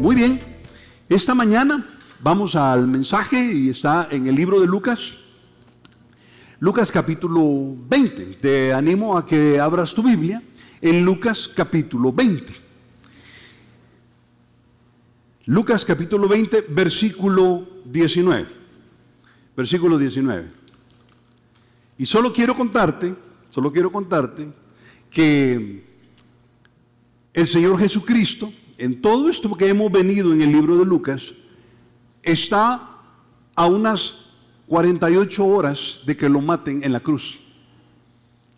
Muy bien, esta mañana vamos al mensaje y está en el libro de Lucas. Lucas capítulo 20. Te animo a que abras tu Biblia en Lucas capítulo 20. Lucas capítulo 20, versículo 19. Versículo 19. Y solo quiero contarte que el Señor Jesucristo, en todo esto que hemos venido en el libro de Lucas, está a unas 48 horas de que lo maten en la cruz.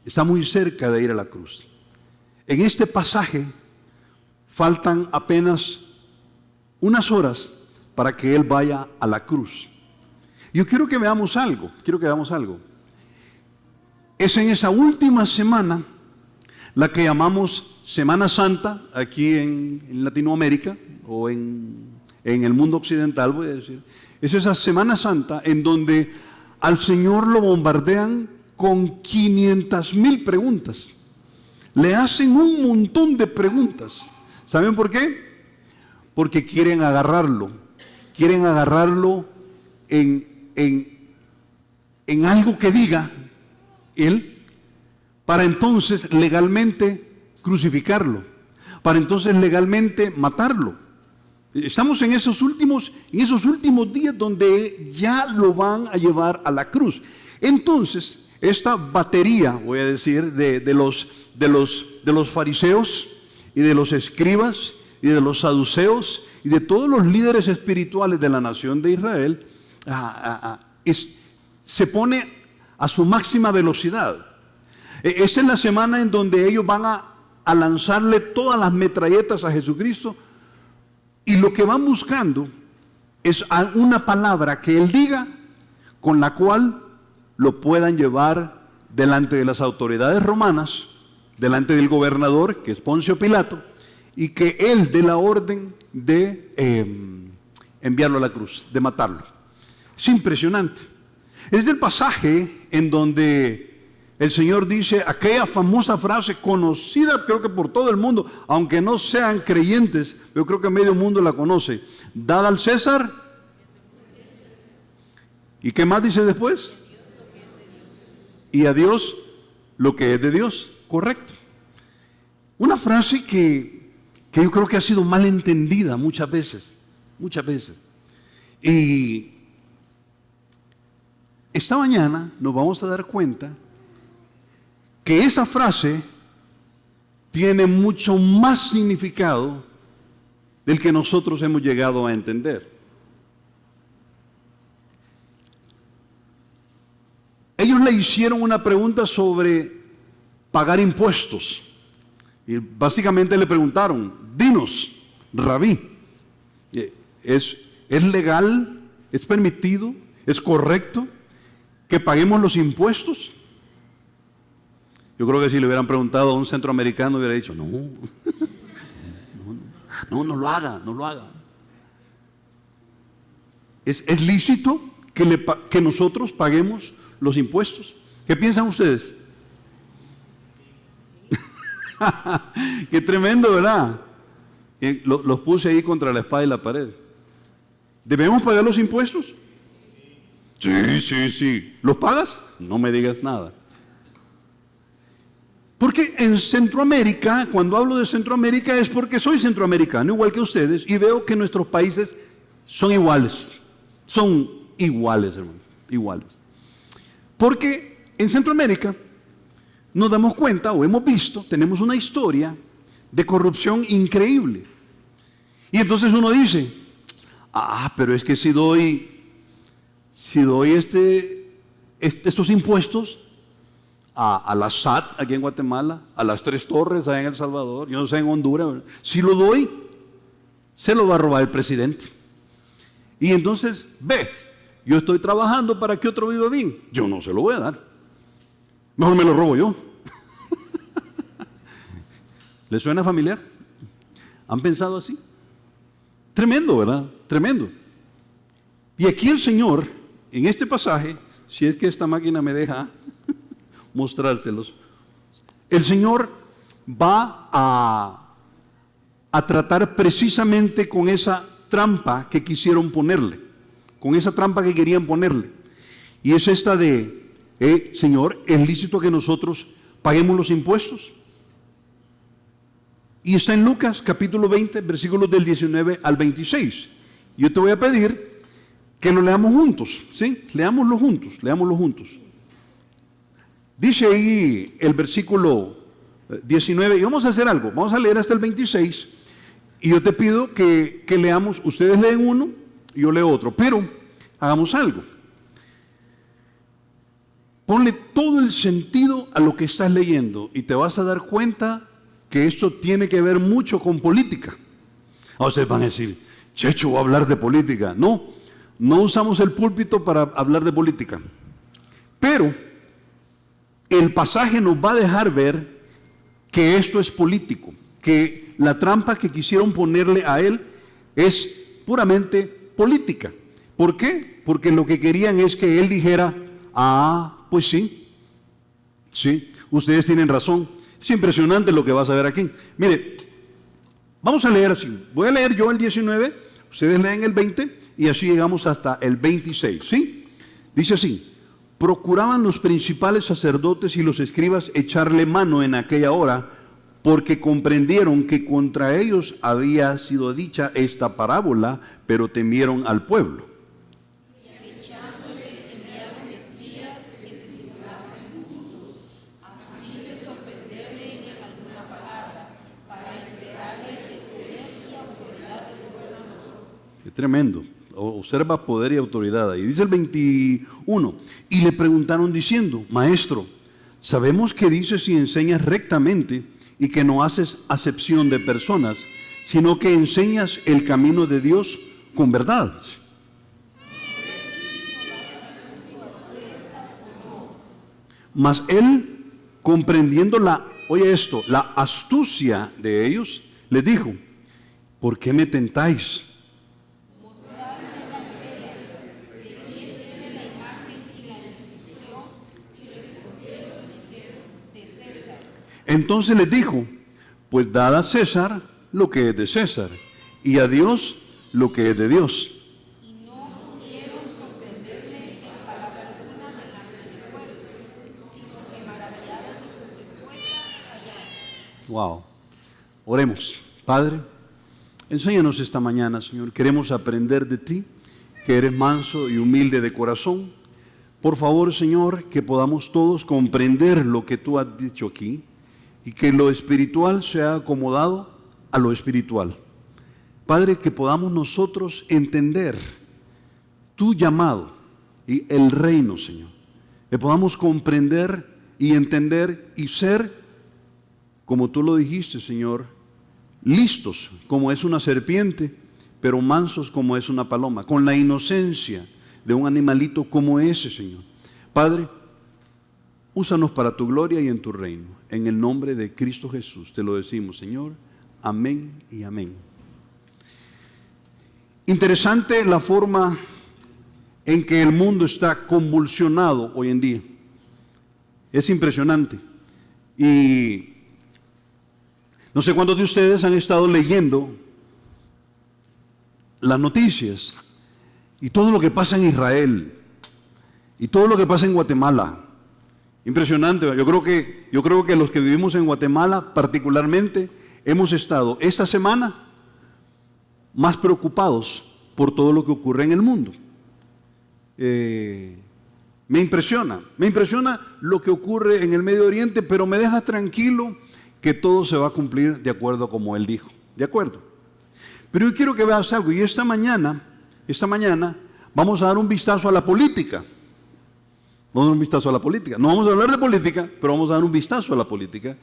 Está muy cerca de ir a la cruz. En este pasaje faltan apenas unas horas para que Él vaya a la cruz. Yo quiero que veamos algo, Es en esa última semana, la que llamamos Semana Santa, aquí en Latinoamérica, o en el mundo occidental, voy a decir. Es esa Semana Santa en donde al Señor lo bombardean con 500,000 preguntas. Le hacen un montón de preguntas. ¿Saben por qué? Porque quieren agarrarlo en algo que diga Él, para entonces legalmente crucificarlo, para entonces legalmente matarlo. Estamos en esos últimos días donde ya lo van a llevar a la cruz. Entonces, esta batería, voy a decir, de los fariseos y de los escribas y de los saduceos y de todos los líderes espirituales de la nación de Israel, se pone a su máxima velocidad. Esta es la semana en donde ellos van a lanzarle todas las metralletas a Jesucristo, y lo que van buscando es una palabra que Él diga con la cual lo puedan llevar delante de las autoridades romanas, delante del gobernador, que es Poncio Pilato, y que Él dé la orden de enviarlo a la cruz, de matarlo. Es impresionante. Es del pasaje en donde el Señor dice aquella famosa frase conocida, creo que por todo el mundo, aunque no sean creyentes, yo creo que medio mundo la conoce: dad al César. ¿Y qué más dice después? Y a Dios lo que es de Dios. Correcto. Una frase que yo creo que ha sido mal entendida muchas veces. Y esta mañana nos vamos a dar cuenta que esa frase tiene mucho más significado del que nosotros hemos llegado a entender. Ellos le hicieron una pregunta sobre pagar impuestos. Y básicamente le preguntaron: dinos, Rabí, ¿es legal, es permitido, es correcto que paguemos los impuestos? Yo creo que si le hubieran preguntado a un centroamericano, hubiera dicho: no lo haga. ¿Es lícito que nosotros paguemos los impuestos? ¿Qué piensan ustedes? Qué tremendo, ¿verdad? Los puse ahí contra la espada y la pared. ¿Debemos pagar los impuestos? Sí. ¿Los pagas? No me digas nada. Porque en Centroamérica, cuando hablo de Centroamérica, es porque soy centroamericano, igual que ustedes, y veo que nuestros países son iguales. Son iguales, hermanos, iguales. Porque en Centroamérica nos damos cuenta, o hemos visto, tenemos una historia de corrupción increíble. Y entonces uno dice: pero es que si doy estos impuestos a la SAT aquí en Guatemala, a las Tres Torres allá en El Salvador, yo no sé, en Honduras, si lo doy, se lo va a robar el presidente. Y entonces, yo estoy trabajando para que otro viva bien, yo no se lo voy a dar, mejor me lo robo yo. ¿Les suena familiar? ¿Han pensado así? Tremendo, ¿verdad? Tremendo. Y aquí el Señor, en este pasaje, si es que esta máquina me deja mostrárselos, el Señor va a tratar precisamente con esa trampa que quisieron ponerle, con esa trampa que querían ponerle. Y es esta de, Señor, ¿es lícito que nosotros paguemos los impuestos? Y está en Lucas capítulo 20, versículos del 19 al 26. Yo te voy a pedir que lo leamos juntos, ¿sí? Leámoslo juntos. Dice ahí el versículo 19, y vamos a hacer algo, vamos a leer hasta el 26, y yo te pido que leamos, ustedes leen uno, yo leo otro, pero hagamos algo. Ponle todo el sentido a lo que estás leyendo y te vas a dar cuenta que esto tiene que ver mucho con política. Ahora ustedes van a decir, Checho, va a hablar de política. No, no usamos el púlpito para hablar de política. Pero el pasaje nos va a dejar ver que esto es político, que la trampa que quisieron ponerle a él es puramente política. ¿Por qué? Porque lo que querían es que él dijera, pues sí, ustedes tienen razón. Es impresionante lo que vas a ver aquí. Mire, vamos a leer así. Voy a leer yo el 19, ustedes leen el 20 y así llegamos hasta el 26, ¿sí? Dice así, procuraban los principales sacerdotes y los escribas echarle mano en aquella hora, porque comprendieron que contra ellos había sido dicha esta parábola, pero temieron al pueblo. Tremendo. Observa poder y autoridad. Y dice el 21, y le preguntaron diciendo, Maestro, sabemos que dices y enseñas rectamente y que no haces acepción de personas, sino que enseñas el camino de Dios con verdad. Mas él, comprendiendo la astucia de ellos, les dijo, ¿por qué me tentáis? Entonces les dijo, pues dad a César lo que es de César, y a Dios lo que es de Dios. Y no pudieron sorprenderle en palabra alguna delante del pueblo, sino que maravillados de su respuesta callaron. Wow. Oremos. Padre, enséñanos esta mañana, Señor. Queremos aprender de ti, que eres manso y humilde de corazón. Por favor, Señor, que podamos todos comprender lo que tú has dicho aquí, y que lo espiritual sea acomodado a lo espiritual. Padre, que podamos nosotros entender tu llamado y el reino, Señor. Que podamos comprender y entender y ser, como tú lo dijiste, Señor, listos como es una serpiente, pero mansos como es una paloma, con la inocencia de un animalito como ese, Señor. Padre, úsanos para tu gloria y en tu reino. En el nombre de Cristo Jesús te lo decimos, Señor. Amén y amén. Interesante la forma en que el mundo está convulsionado hoy en día. Es impresionante. Y no sé cuántos de ustedes han estado leyendo las noticias y todo lo que pasa en Israel y todo lo que pasa en Guatemala. Impresionante. Yo creo que los que vivimos en Guatemala particularmente hemos estado esta semana más preocupados por todo lo que ocurre en el mundo. Me impresiona lo que ocurre en el Medio Oriente, pero me deja tranquilo que todo se va a cumplir de acuerdo a como Él dijo. ¿De acuerdo? Pero yo quiero que veas algo, y esta mañana vamos a dar un vistazo a la política. Vamos a dar un vistazo a la política. No vamos a hablar de política, pero vamos a dar un vistazo a la política,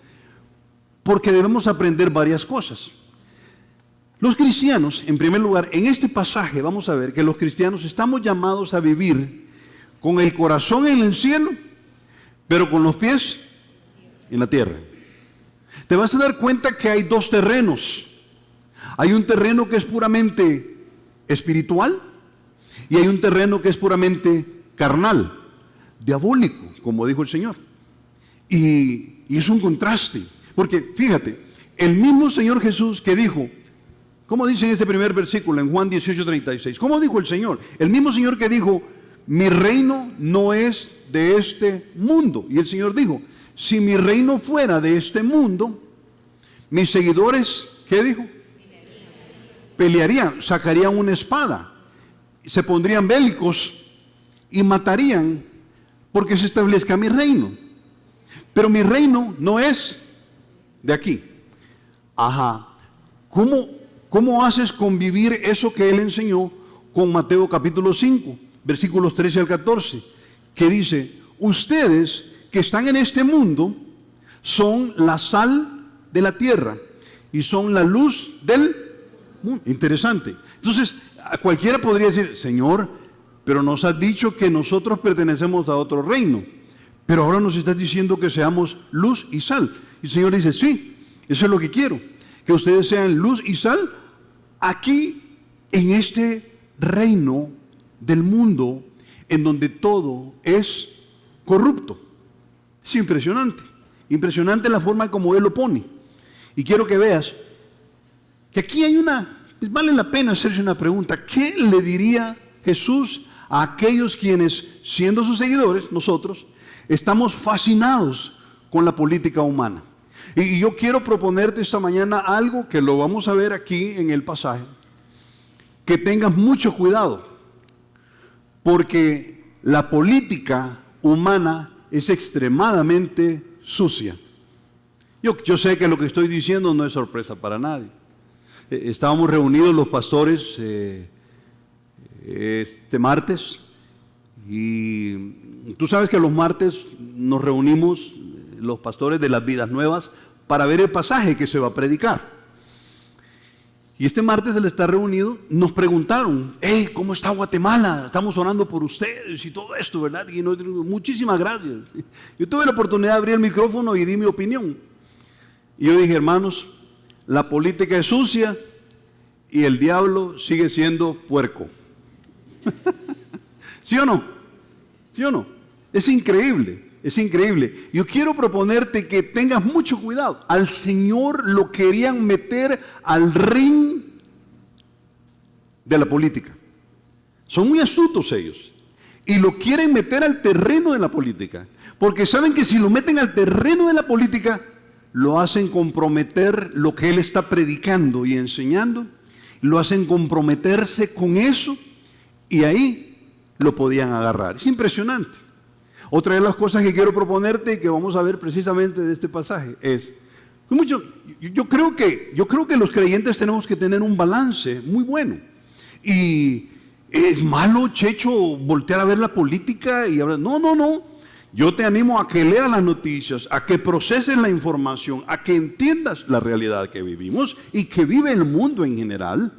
porque debemos aprender varias cosas. Los cristianos, en primer lugar, en este pasaje vamos a ver que los cristianos estamos llamados a vivir con el corazón en el cielo, pero con los pies en la tierra. Te vas a dar cuenta que hay dos terrenos. Hay un terreno que es puramente espiritual y hay un terreno que es puramente carnal, diabólico, como dijo el Señor. Y es un contraste, porque fíjate, El mismo Señor Jesús que dijo, ¿cómo dice en este primer versículo, en Juan 18:36? ¿Cómo dijo el Señor? El mismo Señor que dijo, mi reino no es de este mundo. Y el Señor dijo, si mi reino fuera de este mundo, mis seguidores, ¿qué dijo? Pelearían, sacarían una espada, se pondrían bélicos y matarían porque se establezca mi reino. Pero mi reino no es de aquí. Ajá. ¿Cómo haces convivir eso que él enseñó con Mateo capítulo 5, versículos 13 al 14? Que dice, ustedes que están en este mundo son la sal de la tierra y son la luz del mundo. Interesante. Entonces, cualquiera podría decir, Señor, pero nos has dicho que nosotros pertenecemos a otro reino, pero ahora nos estás diciendo que seamos luz y sal. Y el Señor dice, sí, eso es lo que quiero, que ustedes sean luz y sal aquí en este reino del mundo en donde todo es corrupto. Es impresionante, impresionante la forma como Él lo pone. Y quiero que veas que aquí hay vale la pena hacerse una pregunta. ¿Qué le diría Jesús a aquellos quienes, siendo sus seguidores, nosotros, estamos fascinados con la política humana? Y yo quiero proponerte esta mañana algo que lo vamos a ver aquí en el pasaje. Que tengas mucho cuidado, porque la política humana es extremadamente sucia. Yo sé que lo que estoy diciendo no es sorpresa para nadie. Estábamos reunidos los pastores este martes, y tú sabes que los martes nos reunimos los pastores de las Vidas Nuevas para ver el pasaje que se va a predicar. Y este martes al estar reunido nos preguntaron, hey, ¿cómo está Guatemala? Estamos orando por ustedes y todo esto, ¿verdad? Y muchísimas gracias. Yo tuve la oportunidad de abrir el micrófono y di mi opinión. Y yo dije, hermanos, la política es sucia y el diablo sigue siendo puerco. ¿Sí o no? ¿Sí o no? Es increíble. Es increíble. Yo quiero proponerte que tengas mucho cuidado. Al Señor lo querían meter al ring de la política. Son muy astutos ellos. Y lo quieren meter al terreno de la política. Porque saben que si lo meten al terreno de la política, lo hacen comprometer lo que Él está predicando y enseñando. Lo hacen comprometerse con eso. Y ahí lo podían agarrar. Es impresionante. Otra de las cosas que quiero proponerte y que vamos a ver precisamente de este pasaje es, yo creo que los creyentes tenemos que tener un balance muy bueno. Y es malo, Checho, voltear a ver la política y hablar. No. Yo te animo a que leas las noticias, a que proceses la información, a que entiendas la realidad que vivimos y que vive el mundo en general.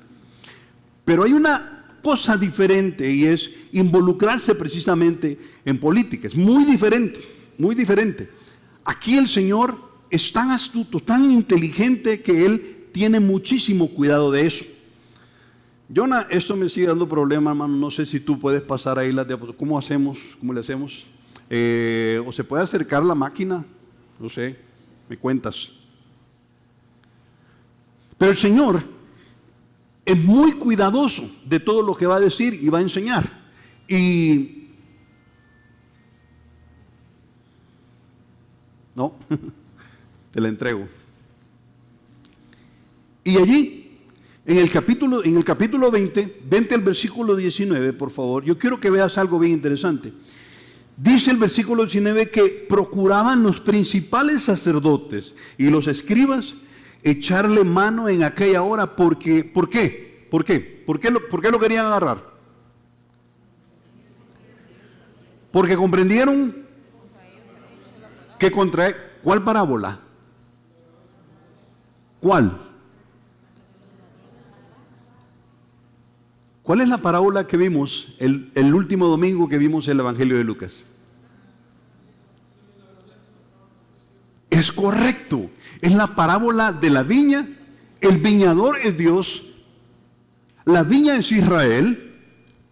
Pero hay una cosa diferente y es involucrarse precisamente en política. Es muy diferente, muy diferente. Aquí el Señor es tan astuto, tan inteligente que Él tiene muchísimo cuidado de eso. Jonah, esto me sigue dando problema, hermano. No sé si tú puedes pasar ahí las diapositivas. ¿Cómo hacemos? ¿Cómo le hacemos? ¿O se puede acercar la máquina? No sé, me cuentas. Pero el Señor es muy cuidadoso de todo lo que va a decir y va a enseñar. Y no, te la entrego. Y allí, en el capítulo 20, vente al versículo 19, por favor. Yo quiero que veas algo bien interesante. Dice el versículo 19 que procuraban los principales sacerdotes y los escribas echarle mano en aquella hora porque, ¿por qué? ¿Por qué? ¿Por qué lo querían agarrar? Porque comprendieron que ¿cuál parábola? ¿Cuál? ¿Cuál es la parábola que vimos el último domingo que vimos el Evangelio de Lucas? Es correcto. Es la parábola de la viña. El viñador es Dios. La viña es Israel.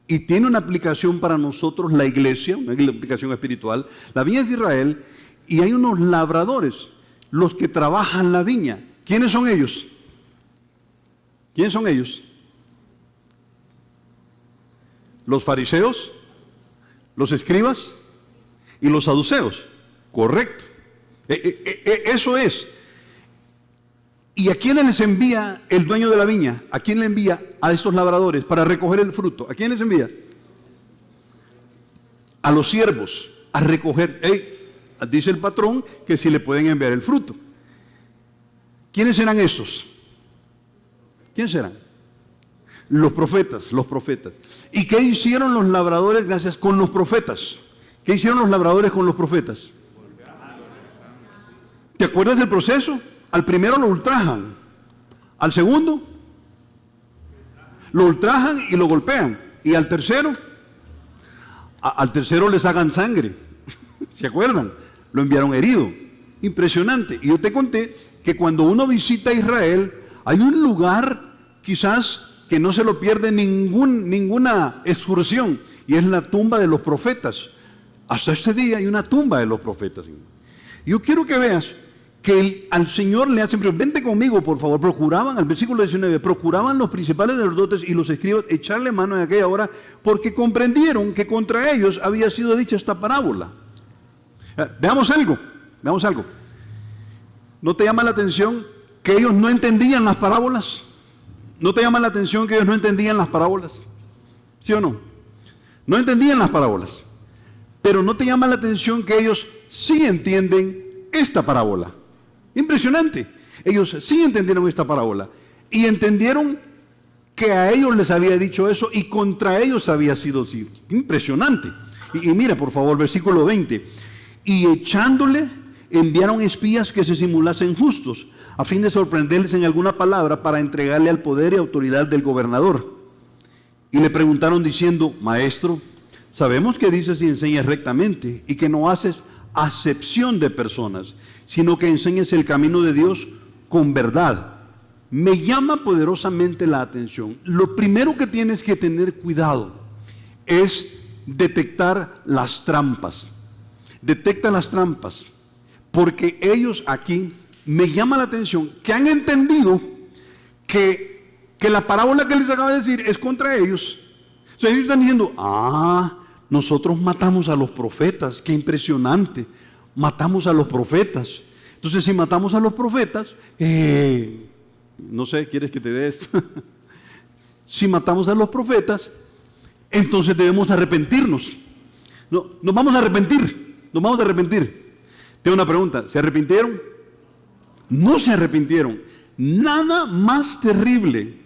Y tiene una aplicación para nosotros, la iglesia, una aplicación espiritual. La viña es Israel. Y hay unos labradores, los que trabajan la viña. ¿Quiénes son ellos? ¿Quiénes son ellos? Los fariseos, los escribas y los saduceos. Correcto. Eso es. ¿Y a quién les envía el dueño de la viña? ¿A quién le envía a estos labradores para recoger el fruto? ¿A quién les envía? A los siervos, a recoger. Dice el patrón que si le pueden enviar el fruto. ¿Quiénes serán estos? ¿Quiénes serán? Los profetas, los profetas. ¿Y qué hicieron los labradores gracias con los profetas? ¿Qué hicieron los labradores con los profetas? ¿Te acuerdas del proceso? Al primero lo ultrajan, al segundo lo ultrajan y lo golpean, y al tercero le sacan sangre. ¿Se acuerdan? Lo enviaron herido. Impresionante. Y yo te conté que cuando uno visita Israel, hay un lugar quizás que no se lo pierde ninguna excursión, y es la tumba de los profetas. Hasta este día hay una tumba de los profetas. Yo quiero que veas que al Señor le hacen, pero vente conmigo por favor, procuraban, al versículo 19, procuraban los principales sacerdotes y los escribas echarle mano en aquella hora, porque comprendieron que contra ellos había sido dicha esta parábola. Veamos algo. ¿No te llama la atención que ellos no entendían las parábolas? ¿No te llama la atención que ellos no entendían las parábolas? ¿Sí o no? No entendían las parábolas. Pero ¿no te llama la atención que ellos sí entienden esta parábola? Impresionante. Ellos sí entendieron esta parábola y entendieron que a ellos les había dicho eso y contra ellos había sido así. Impresionante. Y mira, por favor, versículo 20. Y echándole, enviaron espías que se simulasen justos, a fin de sorprenderles en alguna palabra para entregarle al poder y autoridad del gobernador. Y le preguntaron diciendo, Maestro, sabemos que dices y enseñas rectamente y que no haces acepción de personas, sino que enseñes el camino de Dios con verdad. Me llama poderosamente la atención. Lo primero que tienes que tener cuidado es detectar las trampas. Detecta las trampas, porque ellos aquí, me llama la atención, que han entendido que la parábola que les acabo de decir es contra ellos. O sea, ellos están diciendo, nosotros matamos a los profetas, qué impresionante, matamos a los profetas. Entonces, si matamos a los profetas, no sé, ¿quieres que te dé esto? Si matamos a los profetas, entonces debemos arrepentirnos. No, nos vamos a arrepentir. Tengo una pregunta, ¿se arrepintieron? No se arrepintieron. Nada más terrible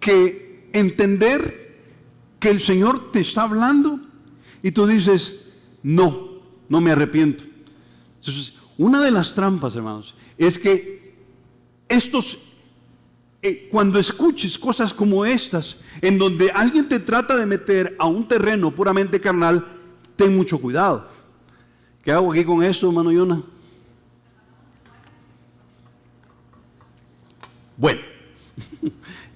que entender que el Señor te está hablando y tú dices, no me arrepiento. Entonces, una de las trampas, hermanos, es que cuando escuches cosas como estas, en donde alguien te trata de meter a un terreno puramente carnal, ten mucho cuidado. ¿Qué hago aquí con esto, hermano Yona? Bueno,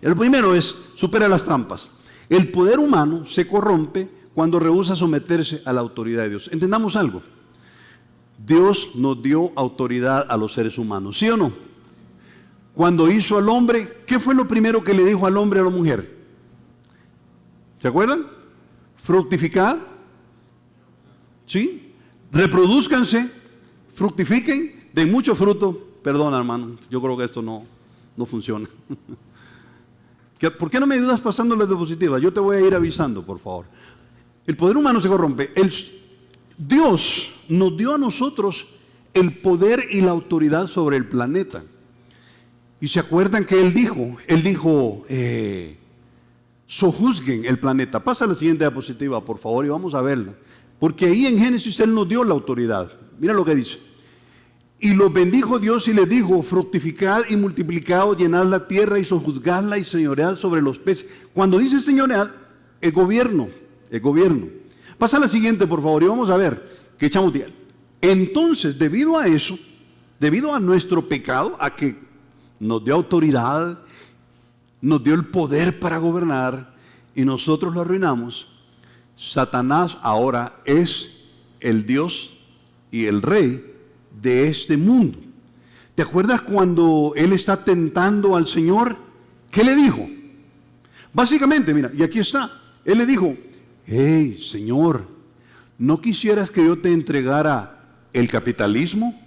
el primero es, supera las trampas. El poder humano se corrompe cuando rehúsa someterse a la autoridad de Dios. Entendamos algo. Dios nos dio autoridad a los seres humanos, ¿sí o no? Cuando hizo al hombre, ¿qué fue lo primero que le dijo al hombre y a la mujer? ¿Se acuerdan? Fructificad, ¿sí? Reprodúzcanse, fructifiquen, den mucho fruto. Perdona, hermano, yo creo que esto no funciona. ¿Por qué no me ayudas pasando la diapositiva? Yo te voy a ir avisando, por favor. El poder humano se corrompe. Dios nos dio a nosotros el poder y la autoridad sobre el planeta. Y se acuerdan que Él dijo, sojuzguen el planeta. Pasa la siguiente diapositiva, por favor, y vamos a verla. Porque ahí en Génesis Él nos dio la autoridad. Mira lo que dice. Y los bendijo Dios y les dijo, fructificad y multiplicaos, llenad la tierra y sojuzgadla y señoread sobre los peces. Cuando dice señoread, el gobierno. Pasa la siguiente, por favor, y vamos a ver qué echamos de él. Entonces, debido a eso, debido a nuestro pecado, a que nos dio autoridad, nos dio el poder para gobernar y nosotros lo arruinamos, Satanás ahora es el Dios y el rey de este mundo. ¿Te acuerdas cuando él está tentando al Señor? ¿Qué le dijo? Básicamente, mira, y aquí está, él le dijo, hey, Señor, ¿no quisieras que yo te entregara el capitalismo?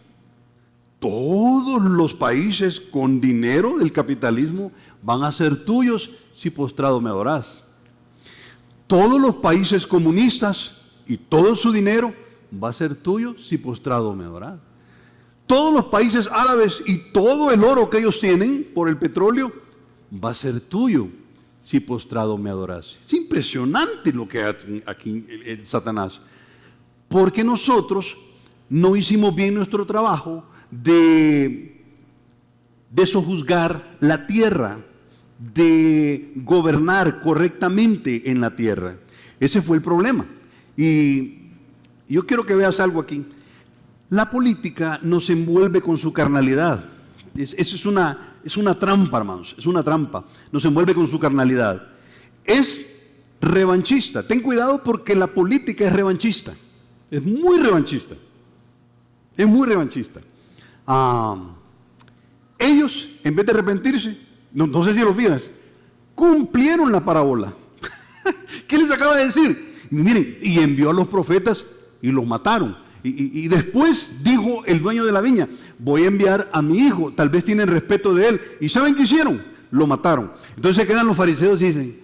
Todos los países con dinero del capitalismo van a ser tuyos si postrado me adorás. Todos los países comunistas y todo su dinero va a ser tuyo si postrado me adorás. Todos los países árabes y todo el oro que ellos tienen por el petróleo va a ser tuyo si postrado me adorás. Es impresionante lo que hace aquí el Satanás. Porque nosotros no hicimos bien nuestro trabajo de sojuzgar la tierra, de gobernar correctamente en la tierra. Ese fue el problema. Y yo quiero que veas algo aquí. La política nos envuelve con su carnalidad. Es una trampa, hermanos, es una trampa. Nos envuelve con su carnalidad. Es revanchista. Ten cuidado porque la política es revanchista. Es muy revanchista. Es muy revanchista. Ellos, en vez de arrepentirse, no sé si lo fijas, cumplieron la parábola. ¿Qué les acaba de decir? Miren, y envió a los profetas y los mataron. Y después dijo el dueño de la viña, voy a enviar a mi hijo, tal vez tienen respeto de él. ¿Y saben qué hicieron? Lo mataron. Entonces quedan los fariseos y dicen,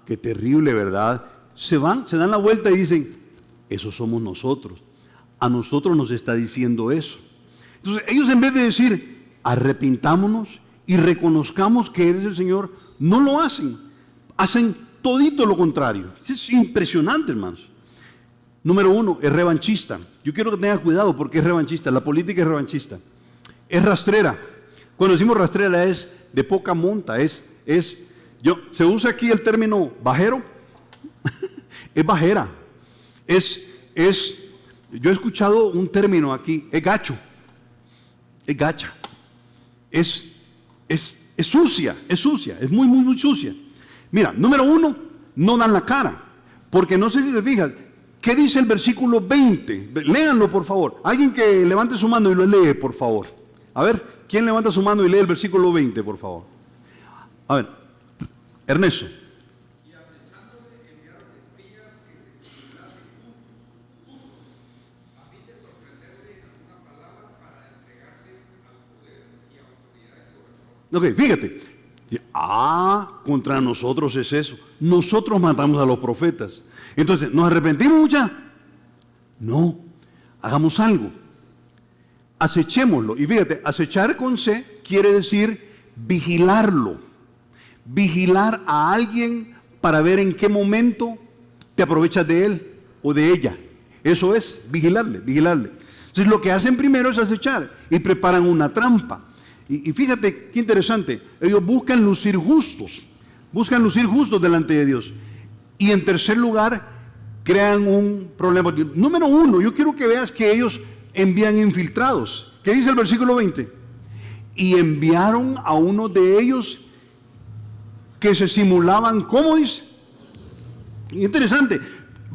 qué terrible, ¿verdad? Se van, se dan la vuelta y dicen, esos somos nosotros. A nosotros nos está diciendo eso. Entonces ellos, en vez de decir, arrepintámonos y reconozcamos que Él es el Señor, no lo hacen. Hacen todito lo contrario. Es impresionante, hermanos. Número uno, es revanchista. Yo quiero que tengan cuidado porque es revanchista. La política es revanchista. Es rastrera. Cuando decimos rastrera es de poca monta. Se usa aquí el término bajero. Es bajera. Yo he escuchado un término aquí, es gacho. Es gacha. Es sucia, es muy, muy, muy sucia. Mira, número uno, no dan la cara. Porque no sé si te fijas, ¿qué dice el versículo 20? Léanlo, por favor. Alguien que levante su mano y lo lee, por favor. A ver, ¿quién levanta su mano y lee el versículo 20, por favor? A ver, Ernesto. Y acechándole enviaron espías que se simulasen justos, a fin de sorprenderle en alguna palabra para entregarle al poder y autoridad del gobernador. Ok, fíjate. Contra nosotros es eso. Nosotros matamos a los profetas. Entonces, ¿nos arrepentimos ya? No, hagamos algo. Acechémoslo. Y fíjate, acechar con C quiere decir vigilarlo. Vigilar a alguien para ver en qué momento te aprovechas de él o de ella. Eso es, vigilarle. Entonces, lo que hacen primero es acechar y preparan una trampa. Y fíjate qué interesante, ellos buscan lucir justos delante de Dios. Y en tercer lugar, crean un problema. Número uno, yo quiero que veas que ellos envían infiltrados. ¿Qué dice el versículo 20? Y enviaron a uno de ellos que se simulaban, ¿cómo dice? Interesante,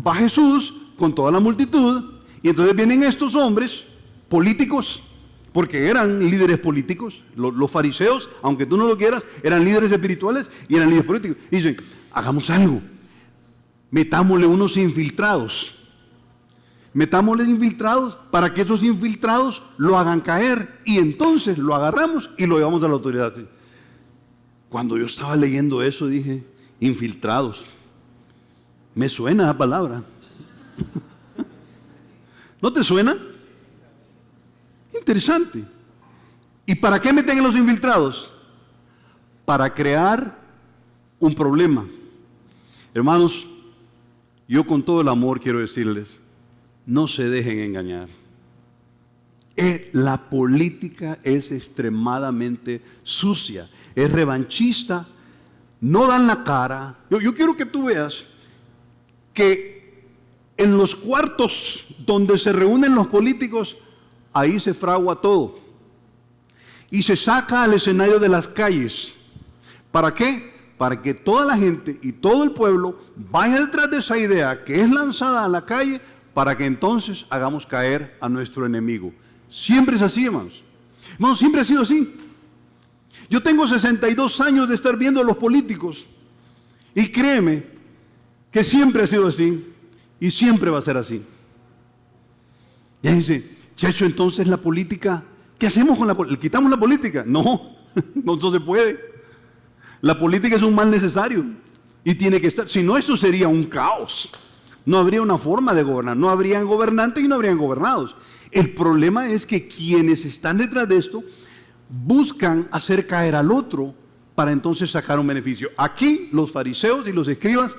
va Jesús con toda la multitud, y entonces vienen estos hombres políticos, porque eran líderes políticos, los fariseos, aunque tú no lo quieras, eran líderes espirituales y eran líderes políticos. Y dicen, hagamos algo, metámosle unos infiltrados. Metámosle infiltrados para que esos infiltrados lo hagan caer y entonces lo agarramos y lo llevamos a la autoridad. Cuando yo estaba leyendo eso dije, infiltrados. Me suena esa palabra. ¿No te suena? Interesante. ¿Y para qué meten a los infiltrados? Para crear un problema. Hermanos, yo con todo el amor quiero decirles, no se dejen engañar. La política es extremadamente sucia, es revanchista, no dan la cara. Yo quiero que tú veas que en los cuartos donde se reúnen los políticos, ahí se fragua todo. Y se saca al escenario de las calles. ¿Para qué? Para que toda la gente y todo el pueblo vaya detrás de esa idea que es lanzada a la calle, para que entonces hagamos caer a nuestro enemigo. Siempre es así, hermanos. No, siempre ha sido así. Yo tengo 62 años de estar viendo a los políticos y créeme que siempre ha sido así y siempre va a ser así. Y dice, Checho, entonces la política, ¿qué hacemos con la política? ¿Quitamos la política? No, no se puede. La política es un mal necesario y tiene que estar, si no, esto sería un caos. No habría una forma de gobernar, no habrían gobernantes y no habrían gobernados. El problema es que quienes están detrás de esto buscan hacer caer al otro para entonces sacar un beneficio. Aquí los fariseos y los escribas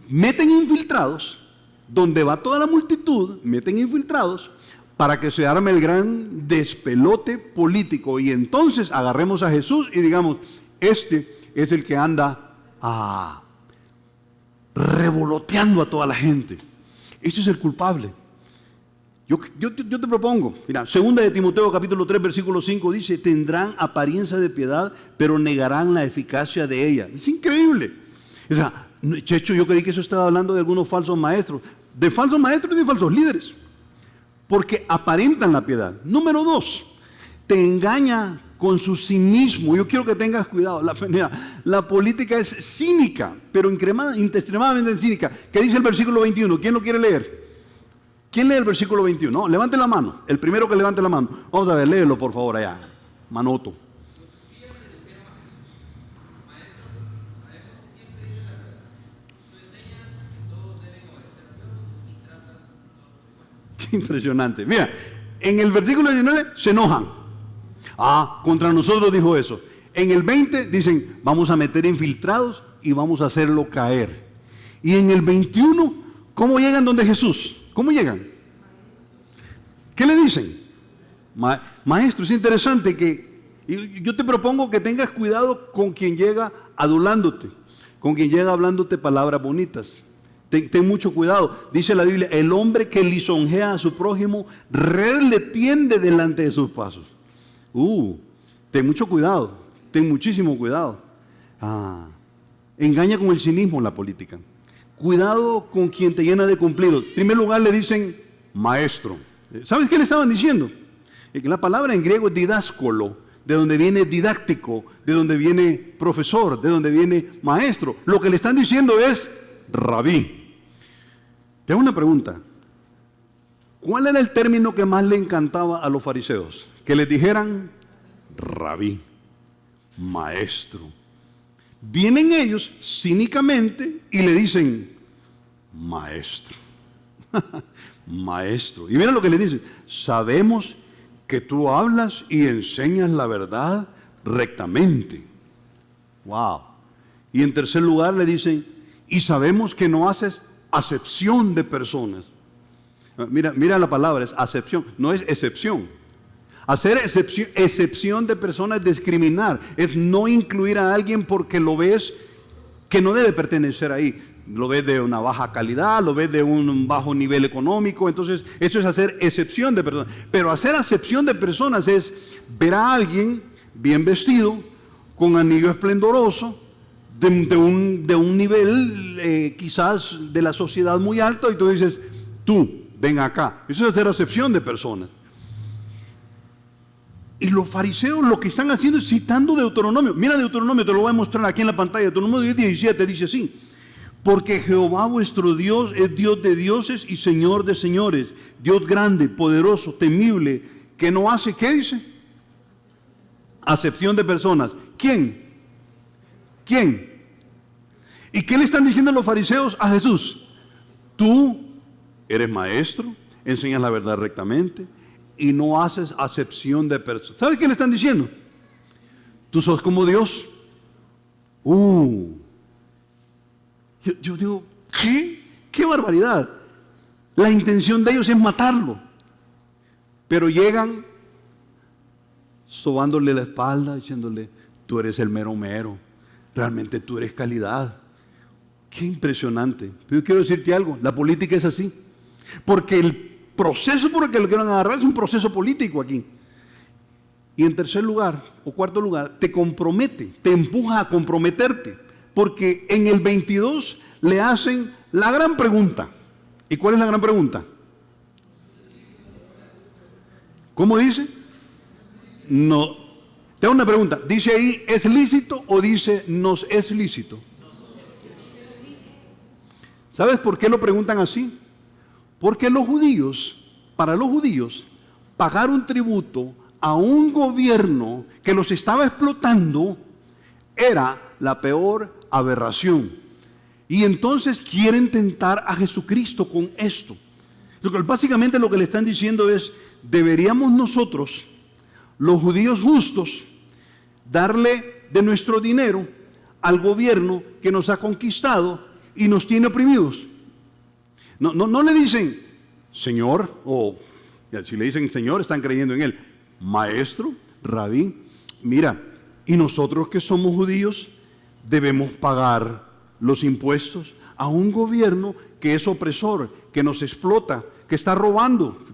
meten infiltrados, donde va toda la multitud, meten infiltrados para que se arme el gran despelote político y entonces agarremos a Jesús y digamos, este es el que anda revoloteando a toda la gente. Ese es el culpable. Yo te propongo, mira, 2 de Timoteo capítulo 3 versículo 5 dice, tendrán apariencia de piedad, pero negarán la eficacia de ella. Es increíble. O sea, Checho, yo creí que eso estaba hablando de algunos falsos maestros, de falsos maestros y de falsos líderes, porque aparentan la piedad. Número 2, te engaña con su cinismo. Yo quiero que tengas cuidado. La política es cínica, pero extremadamente cínica. ¿Qué dice el versículo 21? ¿Quién lo quiere leer? ¿Quién lee el versículo 21? No, levante la mano. El primero que levante la mano. Vamos a ver, léelo por favor allá. Manoto. Qué impresionante. Mira, en el versículo 19 se enojan. Contra nosotros dijo eso. En el 20 dicen, vamos a meter infiltrados y vamos a hacerlo caer. Y en el 21, ¿cómo llegan donde Jesús? ¿Cómo llegan? ¿Qué le dicen? Maestro, es interesante que yo te propongo que tengas cuidado con quien llega adulándote, con quien llega hablándote palabras bonitas. Ten mucho cuidado. Dice la Biblia, el hombre que lisonjea a su prójimo, red le tiende delante de sus pasos. Ten mucho cuidado, ten muchísimo cuidado. Engaña con el cinismo la política. Cuidado con quien te llena de cumplidos. En primer lugar le dicen maestro. ¿Sabes qué le estaban diciendo? La palabra en griego es didáscolo, de donde viene didáctico, de donde viene profesor, de donde viene maestro. Lo que le están diciendo es rabí. Te hago una pregunta. ¿Cuál era el término que más le encantaba a los fariseos? Que les dijeran rabí, maestro. Vienen ellos cínicamente y le dicen maestro. Maestro. Y miren lo que le dicen. Sabemos que tú hablas y enseñas la verdad rectamente. Wow. Y en tercer lugar le dicen, y sabemos que no haces acepción de personas. Mira la palabra, es acepción, no es excepción. Hacer excepción de personas es discriminar, es no incluir a alguien porque lo ves que no debe pertenecer ahí. Lo ves de una baja calidad, lo ves de un bajo nivel económico, entonces eso es hacer excepción de personas. Pero hacer acepción de personas es ver a alguien bien vestido, con anillo esplendoroso, de un nivel quizás de la sociedad muy alto, y tú dices, tú, ven acá. Eso es hacer acepción de personas. Y los fariseos lo que están haciendo es citando Deuteronomio. Mira Deuteronomio, te lo voy a mostrar aquí en la pantalla. Deuteronomio 10:17 dice así. Porque Jehová vuestro Dios es Dios de dioses y Señor de señores. Dios grande, poderoso, temible, que no hace, ¿qué dice? Acepción de personas. ¿Quién? ¿Quién? ¿Y qué le están diciendo los fariseos a Jesús? Tú eres maestro, enseñas la verdad rectamente y no haces acepción de personas. ¿Sabes qué le están diciendo? Tú sos como Dios. Yo digo, ¿qué? ¡Qué barbaridad! La intención de ellos es matarlo. Pero llegan sobándole la espalda, diciéndole, tú eres el mero mero. Realmente tú eres calidad. ¡Qué impresionante! Pero yo quiero decirte algo, la política es así. Porque el proceso por el que lo quieren agarrar es un proceso político aquí. Y en tercer lugar, o cuarto lugar, te compromete, te empuja a comprometerte. Porque en el 22 le hacen la gran pregunta. ¿Y cuál es la gran pregunta? ¿Cómo dice? no. Te hago una pregunta. ¿Dice ahí es lícito o dice nos es lícito? ¿Sabes por qué lo preguntan así? Porque los judíos, para los judíos, pagar un tributo a un gobierno que los estaba explotando era la peor aberración. Y entonces quieren tentar a Jesucristo con esto. Básicamente lo que le están diciendo es, deberíamos nosotros, los judíos justos, darle de nuestro dinero al gobierno que nos ha conquistado y nos tiene oprimidos. No le dicen, Señor, o si le dicen Señor, están creyendo en Él. Maestro, Rabí, mira, y nosotros que somos judíos debemos pagar los impuestos a un gobierno que es opresor, que nos explota, que está robando.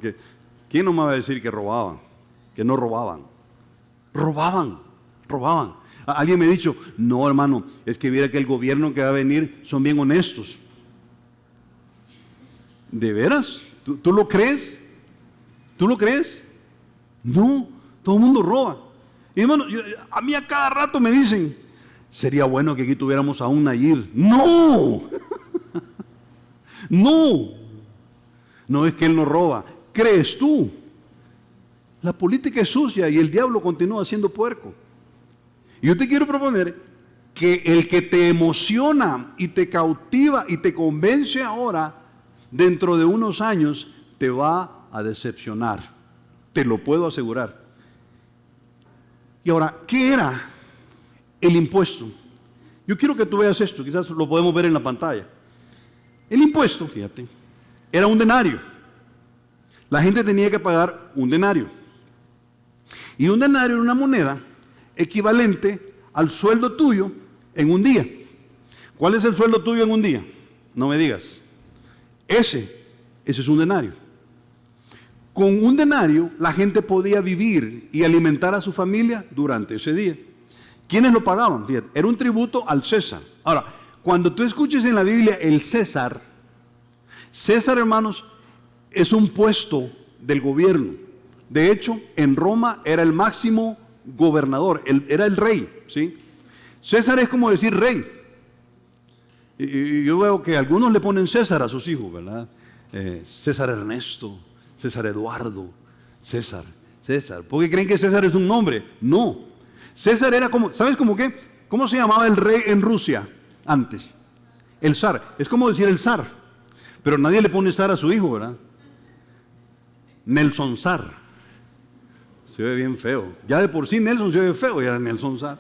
¿Quién no me va a decir que robaban? Que no robaban. Robaban. Alguien me ha dicho, no hermano, es que mira que el gobierno que va a venir son bien honestos. ¿De veras? ¿Tú lo crees? ¿Tú lo crees? No, todo el mundo roba. Y hermano, a mí a cada rato me dicen, sería bueno que aquí tuviéramos a un Nayir. ¡No! No es que él no roba. ¿Crees tú? La política es sucia y el diablo continúa siendo puerco. Y yo te quiero proponer que el que te emociona y te cautiva y te convence ahora, dentro de unos años, te va a decepcionar. Te lo puedo asegurar. Y ahora, ¿qué era el impuesto? Yo quiero que tú veas esto, quizás lo podemos ver en la pantalla. El impuesto, fíjate, era un denario. La gente tenía que pagar un denario. Y un denario era una moneda equivalente al sueldo tuyo en un día. ¿Cuál es el sueldo tuyo en un día? No me digas. Ese es un denario. Con un denario la gente podía vivir y alimentar a su familia durante ese día. ¿Quiénes lo pagaban? Fíjate, era un tributo al César. Ahora, cuando tú escuches en la Biblia el César, hermanos, es un puesto del gobierno. De hecho, en Roma era el máximo gobernador, era el rey, ¿sí? César es como decir rey. Y yo veo que algunos le ponen César a sus hijos, ¿verdad? César Ernesto, César Eduardo, César. ¿Por qué creen que César es un nombre? No. César era como, ¿sabes cómo qué? ¿Cómo se llamaba el rey en Rusia antes? El zar. Es como decir el zar. Pero nadie le pone zar a su hijo, ¿verdad? Nelson Zar. Se ve bien feo. Ya de por sí Nelson se ve feo, y era Nelson Zar.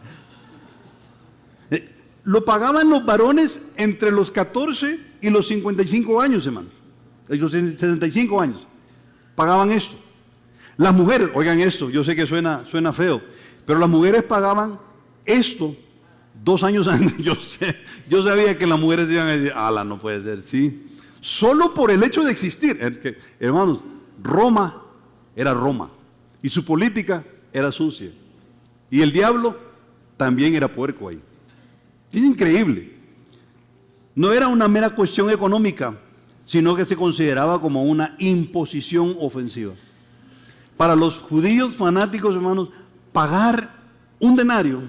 Lo pagaban los varones entre los 14 y los 55 años, hermano. Los 65 años. Pagaban esto. Las mujeres, oigan esto, yo sé que suena feo, pero las mujeres pagaban esto 2 años antes. Yo sabía que las mujeres iban a decir, ala, no puede ser, sí. Solo por el hecho de existir. Hermanos, Roma era Roma. Y su política era sucia. Y el diablo también era puerco ahí. Es increíble. No era una mera cuestión económica, sino que se consideraba como una imposición ofensiva. Para los judíos fanáticos, hermanos, pagar un denario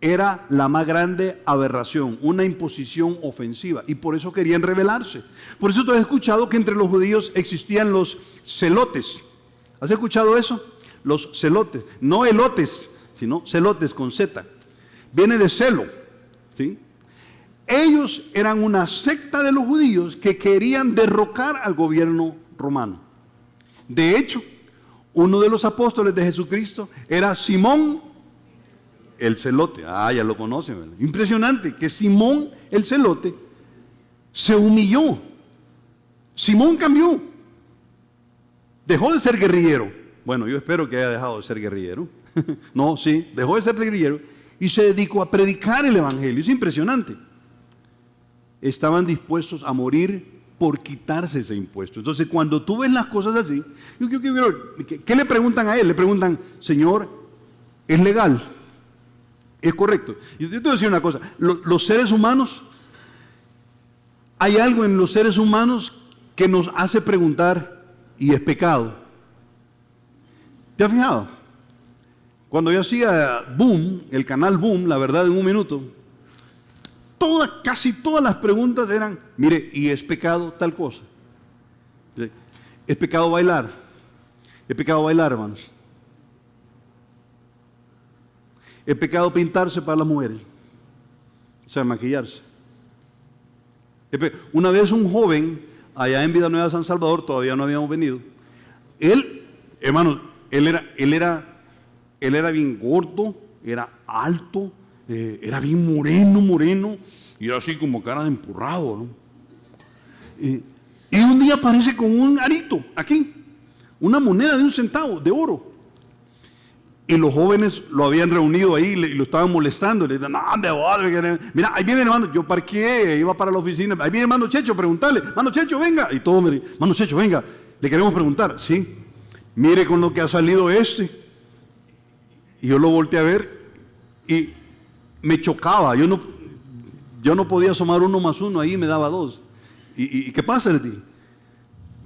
era la más grande aberración, una imposición ofensiva, y por eso querían rebelarse. Por eso tú has escuchado que entre los judíos existían los celotes. ¿Has escuchado eso? Los celotes, no elotes, sino celotes con Z. Viene de celo, ¿sí? Ellos eran una secta de los judíos que querían derrocar al gobierno romano. De hecho, uno de los apóstoles de Jesucristo era Simón el celote. Ya lo conocen, ¿verdad? Impresionante que Simón el celote se humilló. Simón cambió. Dejó de ser guerrillero. Bueno, yo espero que haya dejado de ser guerrillero. No, sí, dejó de ser guerrillero y se dedicó a predicar el evangelio. Es impresionante. Estaban dispuestos a morir por quitarse ese impuesto. Entonces, cuando tú ves las cosas así, ¿qué le preguntan a él? Le preguntan, Señor, ¿es legal? ¿Es correcto? Yo te voy a decir una cosa, los seres humanos, hay algo en los seres humanos que nos hace preguntar, ¿y es pecado? ¿Te has fijado? Cuando yo hacía Boom, el canal Boom, La Verdad en un Minuto, casi todas las preguntas eran, mire, ¿y es pecado tal cosa? ¿Es pecado bailar? ¿Es pecado bailar, hermanos? ¿Es pecado pintarse para las mujeres? O sea, maquillarse. Una vez un joven, allá en Vida Nueva San Salvador, todavía no habíamos venido, él, hermanos, él era bien gordo, era alto, era bien moreno, y era así como cara de empurrado, ¿no? Y un día aparece con un arito, aquí, una moneda de 1 centavo de oro. Y los jóvenes lo habían reunido ahí y lo estaban molestando. Le decían, no, mira, ahí viene hermano, yo parqué, iba para la oficina, ahí viene hermano Checho, preguntarle, hermano Checho, venga. Y todo me dice, hermano Checho, venga, le queremos preguntar, sí, mire con lo que ha salido este. Y yo lo volteé a ver y me chocaba, yo no podía sumar 1 más 1, ahí me daba 2. ¿Y qué pasa, Leti?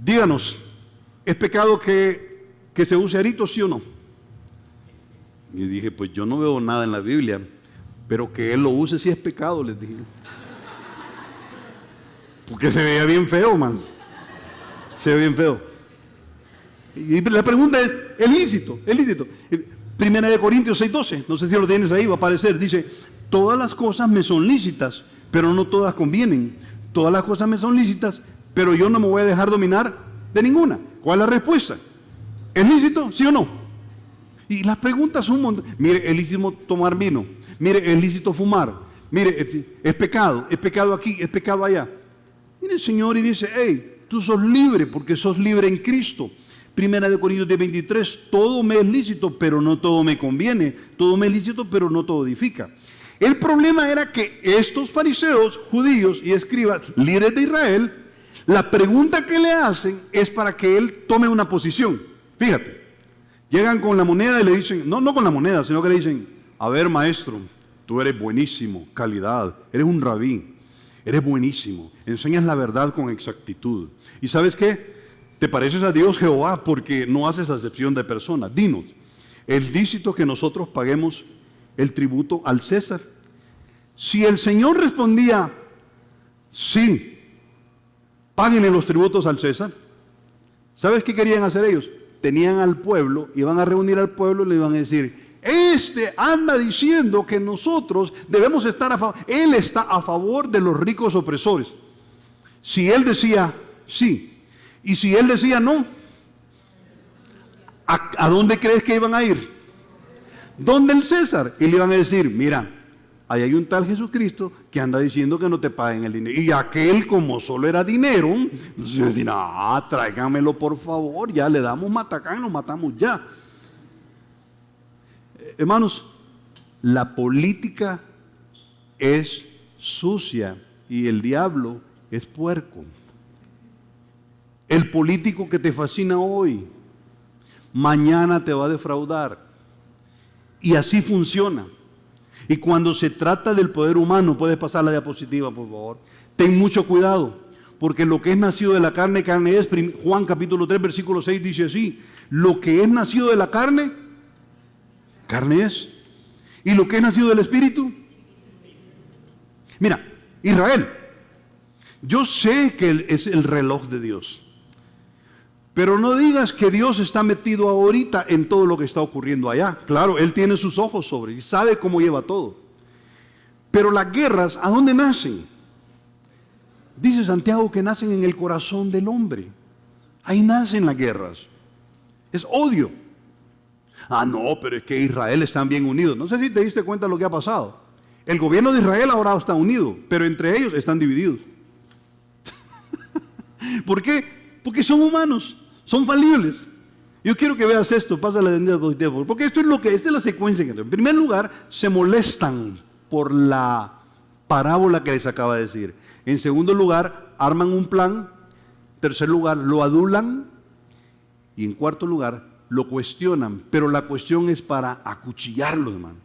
Díganos, ¿es pecado que se use arito, sí o no? Y dije, pues yo no veo nada en la Biblia, pero que él lo use sí es pecado, les dije. Porque se veía bien feo, man. Se ve bien feo. Y la pregunta es lícito. Primera de Corintios 6:12, no sé si lo tienes ahí, va a aparecer, dice, todas las cosas me son lícitas, pero no todas convienen. Todas las cosas me son lícitas, pero yo no me voy a dejar dominar de ninguna. ¿Cuál es la respuesta? ¿Es lícito, sí o no? Y las preguntas son un montón. Mire, es lícito tomar vino. Mire, es lícito fumar. Mire, es pecado aquí, es pecado allá. Mire el Señor y dice, hey, tú sos libre porque sos libre en Cristo. Primera de Corintios 23, todo me es lícito, pero no todo me conviene. Todo me es lícito, pero no todo edifica. El problema era que estos fariseos, judíos y escribas, líderes de Israel, la pregunta que le hacen es para que él tome una posición. Fíjate, llegan con la moneda y le dicen, no con la moneda, sino que le dicen, a ver maestro, tú eres buenísimo, calidad, eres un rabí, eres buenísimo, enseñas la verdad con exactitud. ¿Y sabes qué? Te pareces a Dios Jehová porque no haces acepción de personas. Dinos, ¿es lícito que nosotros paguemos el tributo al César? Si el Señor respondía, sí, páguenle los tributos al César, ¿sabes qué querían hacer ellos? Tenían al pueblo, iban a reunir al pueblo y le iban a decir, este anda diciendo que nosotros debemos estar a favor, él está a favor de los ricos opresores. Si él decía sí, y si él decía no, ¿a dónde crees que iban a ir? ¿Dónde el César? Y le iban a decir, mira, ahí hay un tal Jesucristo que anda diciendo que no te paguen el dinero. Y aquel, como solo era dinero, entonces decía, no, tráigamelo por favor, ya le damos matacán y lo matamos ya. Hermanos, la política es sucia y el diablo es puerco. El político que te fascina hoy, mañana te va a defraudar. Y así funciona. Y cuando se trata del poder humano, puedes pasar la diapositiva, por favor. Ten mucho cuidado, porque lo que es nacido de la carne, carne es. Juan capítulo 3, versículo 6 dice así, lo que es nacido de la carne, carne es. Y lo que es nacido del Espíritu. Mira, Israel, yo sé que es el reloj de Dios. Pero no digas que Dios está metido ahorita en todo lo que está ocurriendo allá. Claro, Él tiene sus ojos sobre y sabe cómo lleva todo. Pero las guerras, ¿a dónde nacen? Dice Santiago que nacen en el corazón del hombre. Ahí nacen las guerras. Es odio. Ah, no, pero es que Israel están bien unidos. No sé si te diste cuenta de lo que ha pasado. El gobierno de Israel ahora está unido, pero entre ellos están divididos. ¿Por qué? Porque son humanos. Son falibles. Yo quiero que veas esto, pásale de diapositiva, porque esta es la secuencia. En primer lugar, se molestan por la parábola que les acaba de decir. En segundo lugar, arman un plan. En tercer lugar, lo adulan. Y en cuarto lugar, lo cuestionan. Pero la cuestión es para acuchillarlo, hermano.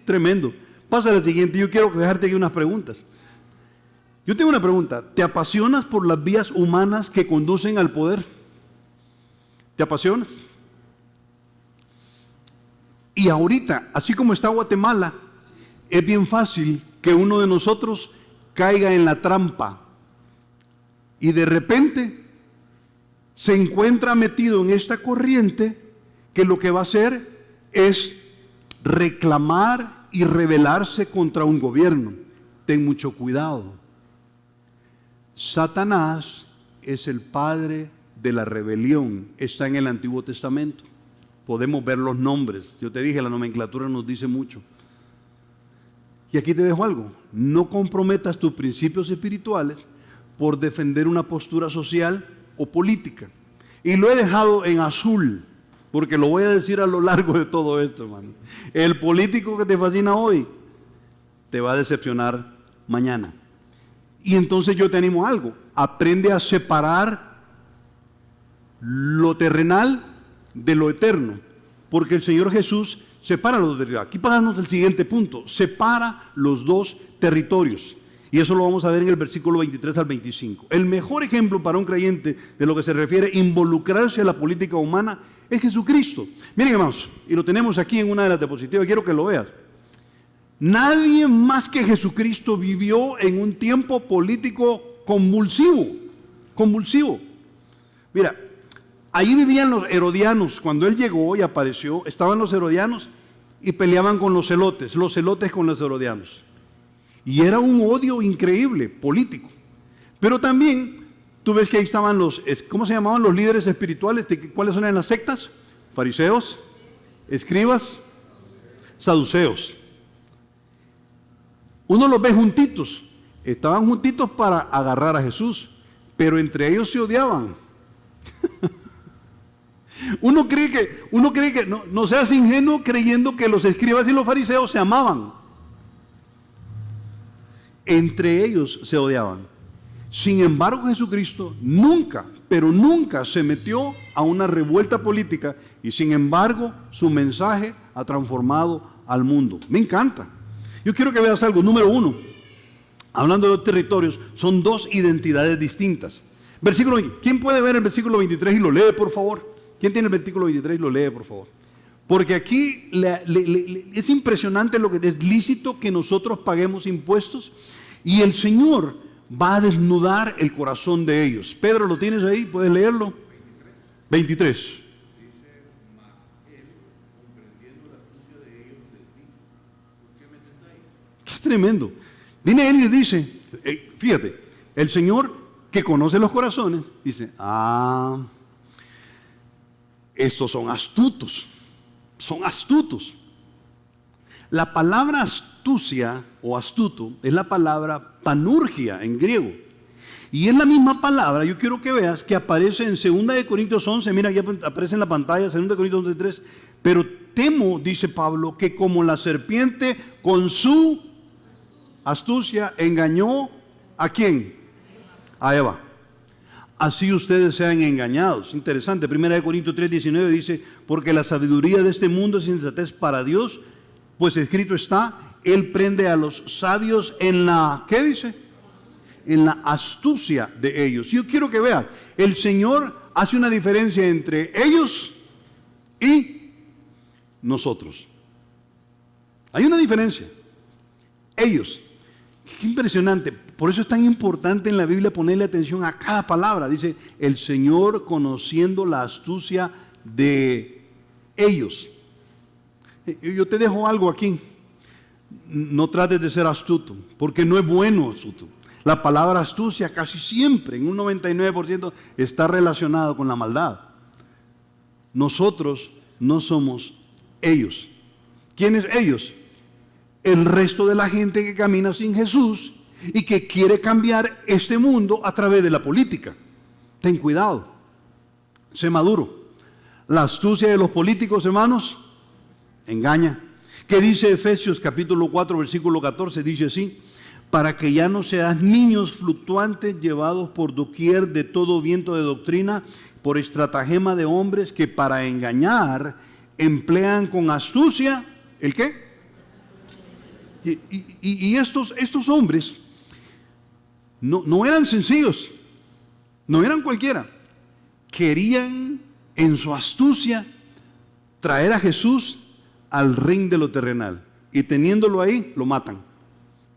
Tremendo. Pasa a la siguiente. Yo quiero dejarte aquí unas preguntas. Yo tengo una pregunta. ¿Te apasionas por las vías humanas que conducen al poder? ¿Te apasionas? Y ahorita, así como está Guatemala, es bien fácil que uno de nosotros caiga en la trampa y de repente se encuentra metido en esta corriente que lo que va a hacer es reclamar y rebelarse contra un gobierno. Ten mucho cuidado. Satanás es el padre de la rebelión. Está en el Antiguo Testamento. Podemos ver los nombres. Yo te dije, la nomenclatura nos dice mucho. Y aquí te dejo algo. No comprometas tus principios espirituales por defender una postura social o política. Y lo he dejado en azul, porque lo voy a decir a lo largo de todo esto, hermano. El político que te fascina hoy te va a decepcionar mañana. Y entonces yo te animo a algo. Aprende a separar lo terrenal de lo eterno, porque el Señor Jesús separa los dos. Aquí pasamos al siguiente punto. Separa los dos territorios. Y eso lo vamos a ver en el versículo 23 al 25. El mejor ejemplo para un creyente de lo que se refiere a involucrarse en la política humana es Jesucristo. Miren, hermanos, y lo tenemos aquí en una de las diapositivas, quiero que lo veas. Nadie más que Jesucristo vivió en un tiempo político convulsivo. Mira, ahí vivían los herodianos. Cuando él llegó y apareció, estaban los herodianos y peleaban con los celotes con los herodianos. Y era un odio increíble, político. Pero también, tú ves que ahí estaban ¿cómo se llamaban los líderes espirituales? ¿Cuáles eran las sectas? Fariseos, escribas, saduceos. Uno los ve juntitos. Estaban juntitos para agarrar a Jesús, pero entre ellos se odiaban. Uno cree que no seas ingenuo creyendo que los escribas y los fariseos se amaban. Entre ellos se odiaban. Sin embargo, Jesucristo nunca, pero nunca se metió a una revuelta política y sin embargo su mensaje ha transformado al mundo. Me encanta. Yo quiero que veas algo. Número 1, hablando de los territorios, son dos identidades distintas. Versículo 20. ¿Quién puede ver el versículo 23 y lo lee, por favor? ¿Quién tiene el versículo 23 y lo lee, por favor? Porque aquí es impresionante lo que es lícito que nosotros paguemos impuestos y el Señor va a desnudar el corazón de ellos. Pedro, ¿lo tienes ahí? ¿Puedes leerlo? 23. Dice, mas él, comprendiendo la astucia de ellos, les dijo, ¿por qué me tentáis? Es tremendo. Viene él y dice, fíjate, el Señor que conoce los corazones, dice, estos son astutos. Son astutos. La palabra astucia o astuto es la palabra panurgia en griego. Y es la misma palabra, yo quiero que veas, que aparece en 2 Corintios 11, mira, ya aparece en la pantalla, 2 Corintios 11, 3. Pero temo, dice Pablo, que como la serpiente con su astucia engañó, ¿a quién? A Eva. Así ustedes sean engañados. Interesante, 1 Corintios 3:19 dice, porque la sabiduría de este mundo es insensatez para Dios, pues escrito está, Él prende a los sabios en la, ¿qué dice? En la astucia de ellos. Yo quiero que vean, el Señor hace una diferencia entre ellos y nosotros. Hay una diferencia. Ellos. Qué impresionante. Por eso es tan importante en la Biblia ponerle atención a cada palabra. Dice, el Señor conociendo la astucia de ellos. Yo te dejo algo aquí. No trates de ser astuto, porque no es bueno astuto. La palabra astucia casi siempre, en un 99%, está relacionado con la maldad. Nosotros no somos ellos. ¿Quiénes ellos? El resto de la gente que camina sin Jesús y que quiere cambiar este mundo a través de la política. Ten cuidado, sé maduro. La astucia de los políticos, hermanos, engaña. ¿Qué dice Efesios capítulo 4, versículo 14? Dice así, para que ya no seas niños fluctuantes llevados por doquier de todo viento de doctrina, por estratagema de hombres que para engañar emplean con astucia, ¿el qué? Y estos hombres no eran sencillos, no eran cualquiera. Querían en su astucia traer a Jesús al reino de lo terrenal. Y teniéndolo ahí, lo matan.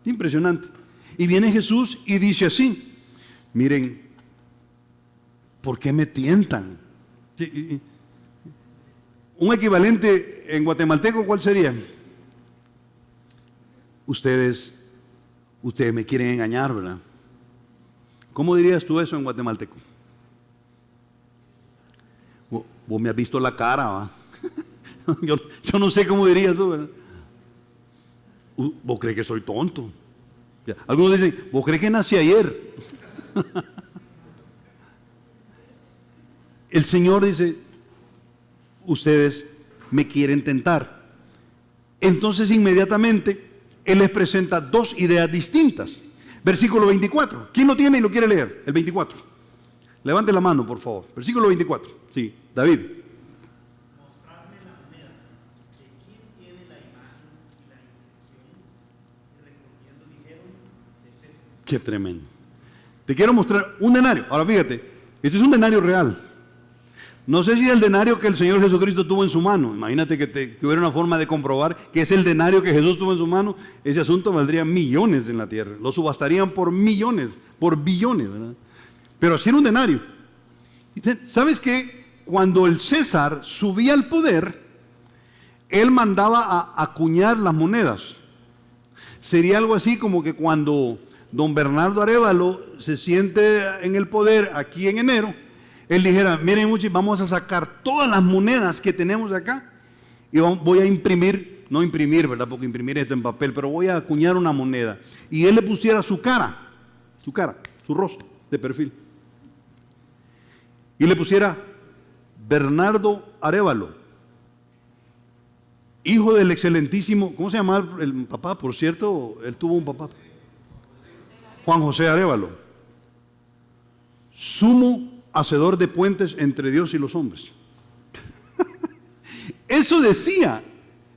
Impresionante. Y viene Jesús y dice así, miren, ¿por qué me tientan? Un equivalente en guatemalteco, ¿cuál sería? Ustedes me quieren engañar, ¿verdad? ¿Cómo dirías tú eso en guatemalteco? Vos me has visto la cara, ¿va? yo no sé cómo dirías tú, ¿verdad? ¿Vos crees que soy tonto? Algunos dicen, ¿vos crees que nací ayer? El Señor dice, ustedes me quieren tentar. Entonces inmediatamente Él les presenta dos ideas distintas. Versículo 24. ¿Quién lo tiene y lo quiere leer? El 24. Levante la mano, por favor. Versículo 24. Sí, David. Mostradme la moneda. ¿De quién tiene la imagen y la inscripción? Y respondiendo dijeron, de César. Qué tremendo. Te quiero mostrar un denario. Ahora fíjate, este es un denario real. No sé si es el denario que el Señor Jesucristo tuvo en su mano. Imagínate que hubiera una forma de comprobar que es el denario que Jesús tuvo en su mano. Ese asunto valdría millones en la tierra. Lo subastarían por millones, por billones, ¿verdad? Pero así era un denario. ¿Sabes qué? Cuando el César subía al poder, él mandaba a acuñar las monedas. Sería algo así como que cuando don Bernardo Arévalo se siente en el poder aquí en enero, él dijera, miren muchachos, vamos a sacar todas las monedas que tenemos acá y voy a imprimir, no imprimir, ¿verdad? Porque imprimir esto en papel, pero voy a acuñar una moneda. Y él le pusiera su cara, su rostro de perfil. Y le pusiera Bernardo Arévalo, hijo del excelentísimo, ¿cómo se llama el papá? Por cierto, él tuvo un papá. Juan José Arévalo, sumo hacedor de puentes entre Dios y los hombres. Eso decía,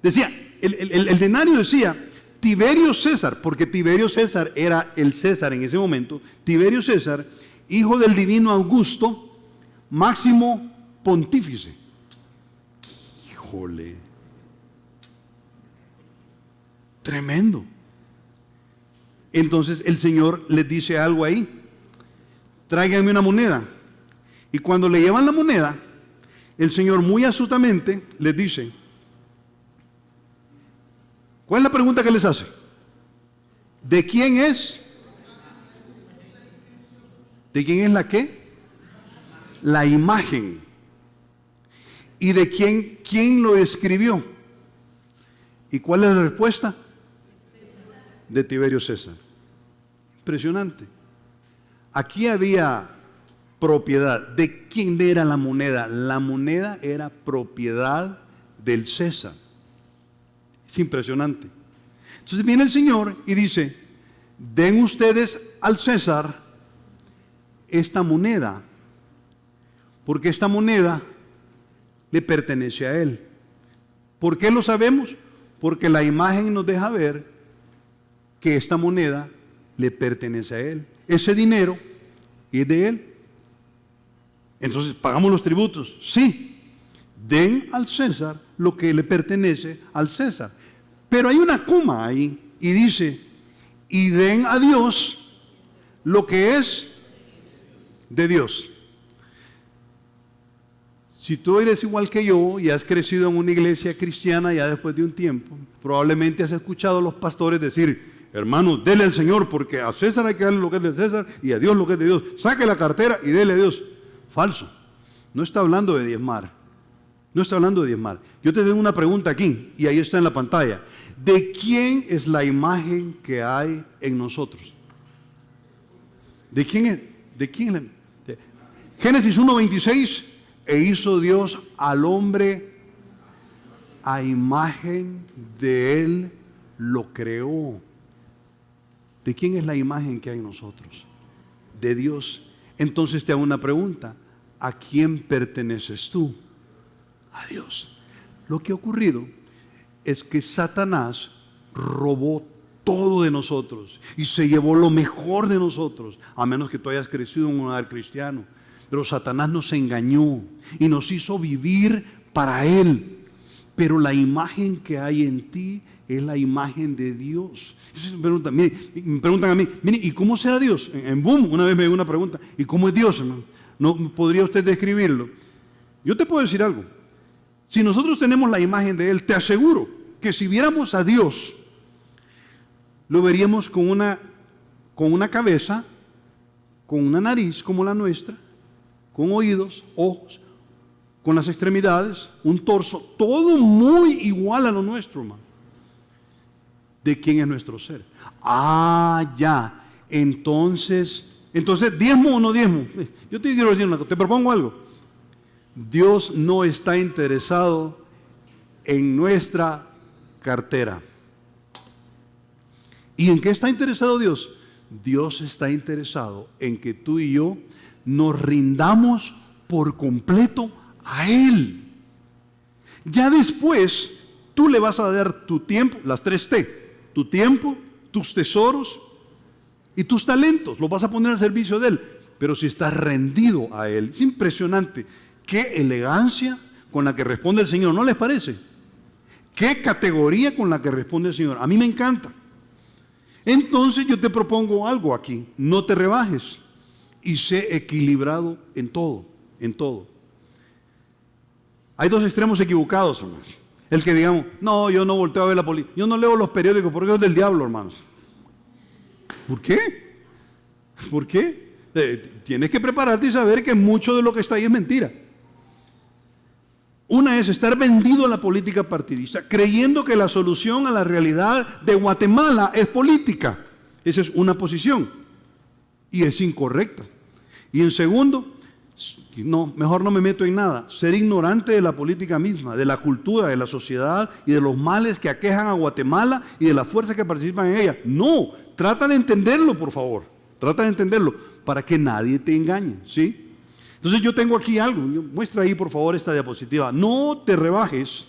el denario decía, Tiberio César, porque Tiberio César era el César en ese momento, Tiberio César, hijo del divino Augusto, máximo pontífice. Híjole, tremendo. Entonces el Señor les dice algo ahí, tráiganme una moneda. Y cuando le llevan la moneda, el Señor muy astutamente les dice, ¿cuál es la pregunta que les hace? ¿De quién es? ¿De quién es la qué? La imagen. ¿Y de quién lo escribió? ¿Y cuál es la respuesta? De Tiberio César. Impresionante. Aquí había propiedad. ¿De quién era la moneda? La moneda era propiedad del César. Es impresionante. Entonces viene el Señor y dice, den ustedes al César esta moneda, porque esta moneda le pertenece a él. ¿Por qué lo sabemos? Porque la imagen nos deja ver que esta moneda le pertenece a él. Ese dinero es de él. Entonces, ¿pagamos los tributos? Sí. Den al César lo que le pertenece al César. Pero hay una coma ahí y dice, y den a Dios lo que es de Dios. Si tú eres igual que yo y has crecido en una iglesia cristiana ya después de un tiempo, probablemente has escuchado a los pastores decir, hermano, dele al Señor porque a César hay que darle lo que es de César y a Dios lo que es de Dios. Saque la cartera y dele a Dios. Falso. No está hablando de diezmar. No está hablando de diezmar. Yo te tengo una pregunta aquí y ahí está en la pantalla. ¿De quién es la imagen que hay en nosotros? ¿De quién es? ¿De quién? Génesis 1:26, e hizo Dios al hombre a imagen de él lo creó. ¿De quién es la imagen que hay en nosotros? De Dios. Entonces te hago una pregunta. ¿A quién perteneces tú? A Dios. Lo que ha ocurrido es que Satanás robó todo de nosotros y se llevó lo mejor de nosotros, a menos que tú hayas crecido en un hogar cristiano. Pero Satanás nos engañó y nos hizo vivir para él. pero la imagen que hay en ti es la imagen de Dios. Entonces me preguntan a mí, mire, ¿y cómo será Dios? En Boom, una vez me dio una pregunta, ¿y cómo es Dios, hermano? ¿No podría usted describirlo? Yo te puedo decir algo. Si nosotros tenemos la imagen de Él, te aseguro que si viéramos a Dios, lo veríamos con una cabeza, con una nariz como la nuestra, con oídos, ojos, con las extremidades, un torso, todo muy igual a lo nuestro, hermano. ¿De quién es nuestro ser? Ah, ya. Entonces, ¿diezmo o no diezmo? Yo te quiero decir una cosa, te propongo algo. Dios no está interesado en nuestra cartera. ¿Y en qué está interesado Dios? Dios está interesado en que tú y yo nos rindamos por completo a Él. Ya después, tú le vas a dar tu tiempo, las 3T, tu tiempo, tus tesoros y tus talentos, los vas a poner al servicio de Él. Pero si estás rendido a Él, es impresionante. Qué elegancia con la que responde el Señor, ¿no les parece? Qué categoría con la que responde el Señor. A mí me encanta. Entonces yo te propongo algo aquí. No te rebajes y sé equilibrado en todo, en todo. Hay dos extremos equivocados, hermanos. El que digamos, no, yo no volteo a ver la política. Yo no leo los periódicos porque es del diablo, hermanos. ¿Por qué? ¿Por qué? Tienes que prepararte y saber que mucho de lo que está ahí es mentira. Una es estar vendido a la política partidista, creyendo que la solución a la realidad de Guatemala es política. Esa es una posición y es incorrecta. Y en segundo, no, mejor no me meto en nada, ser ignorante de la política misma, de la cultura, de la sociedad y de los males que aquejan a Guatemala y de las fuerzas que participan en ella. No, trata de entenderlo, por favor, trata de entenderlo para que nadie te engañe, ¿sí? Entonces yo tengo aquí algo, muestra ahí por favor esta diapositiva. No te rebajes,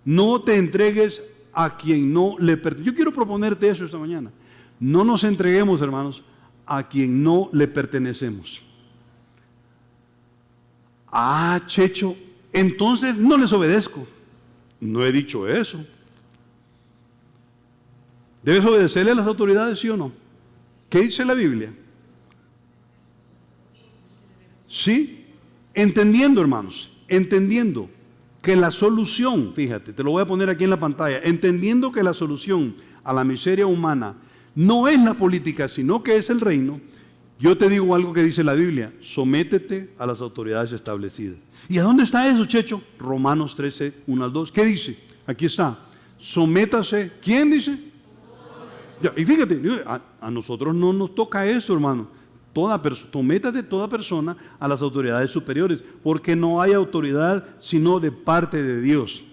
no te entregues a quien no le pertenece. Yo quiero proponerte eso esta mañana. No nos entreguemos, hermanos, a quien no le pertenecemos. Ah, Checho, entonces no les obedezco. No he dicho eso. ¿Debes obedecerle a las autoridades, sí o no? ¿Qué dice la Biblia? Sí, entendiendo, hermanos, entendiendo que la solución, fíjate, te lo voy a poner aquí en la pantalla, entendiendo que la solución a la miseria humana no es la política, sino que es el reino. Yo te digo algo que dice la Biblia, sométete a las autoridades establecidas. ¿Y a dónde está eso, Checho? Romanos 13, 1 al 2. ¿Qué dice? Aquí está, sométase. ¿Quién dice? Ya, y fíjate, a nosotros no nos toca eso, hermano. Sométate toda persona a las autoridades superiores, porque no hay autoridad sino de parte de Dios.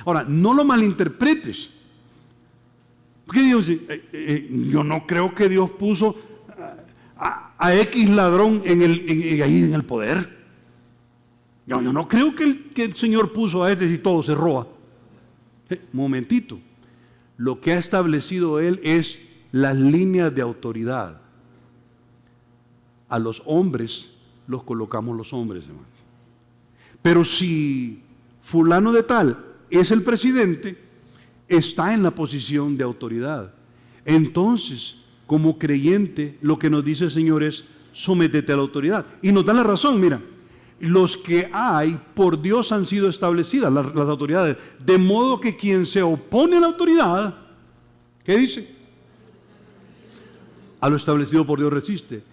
Ahora, no lo malinterpretes. Porque Dios yo no creo que Dios puso a X ladrón ahí en el poder. Yo no creo que el Señor puso a este si todo se roba. Momentito. Lo que ha establecido Él es las líneas de autoridad. A los hombres los colocamos los hombres, hermanos. Pero si fulano de tal es el presidente, está en la posición de autoridad. Entonces, como creyente, lo que nos dice el Señor es, sométete a la autoridad. Y nos da la razón, mira, los que hay por Dios han sido establecidas, las autoridades. De modo que quien se opone a la autoridad, ¿qué dice? A lo establecido por Dios resiste.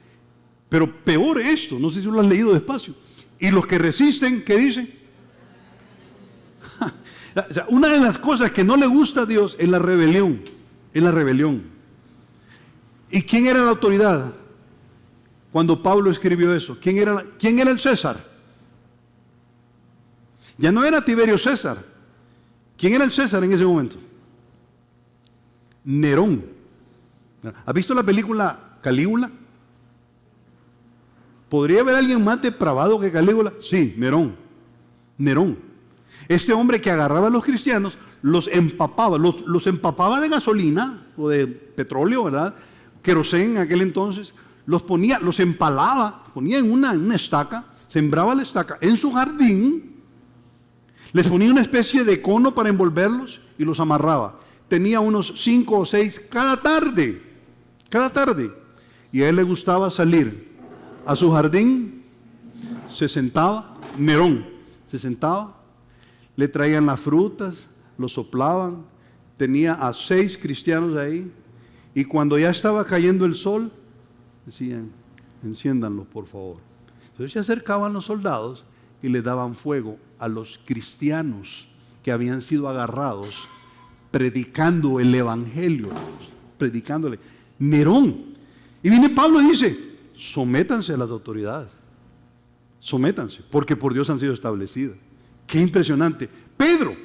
Pero peor esto, no sé si lo has leído despacio. Y los que resisten, ¿qué dicen? O sea, una de las cosas que no le gusta a Dios es la rebelión. Es la rebelión. ¿Y quién era la autoridad? Cuando Pablo escribió eso, ¿quién era el César? Ya no era Tiberio César. ¿Quién era el César en ese momento? Nerón. ¿Has visto la película Calígula? ¿Podría haber alguien más depravado que Calígula? Sí, Nerón. Este hombre que agarraba a los cristianos, los empapaba de gasolina o de petróleo, ¿verdad? Querosén en aquel entonces, los empalaba, ponía en una estaca, sembraba la estaca en su jardín, Les ponía una especie de cono para envolverlos y los amarraba. Tenía unos 5 o 6 cada tarde. Y a él le gustaba salir a su jardín, se sentaba, Nerón, se sentaba, le traían las frutas, lo soplaban, tenía a 6 cristianos ahí, y cuando ya estaba cayendo el sol, decían, enciéndanlos por favor. Entonces se acercaban los soldados y le daban fuego a los cristianos que habían sido agarrados predicando el evangelio, predicándole. Nerón. Y viene Pablo y dice, sométanse a las autoridades, sométanse, porque por Dios han sido establecidas. Qué impresionante. Pedro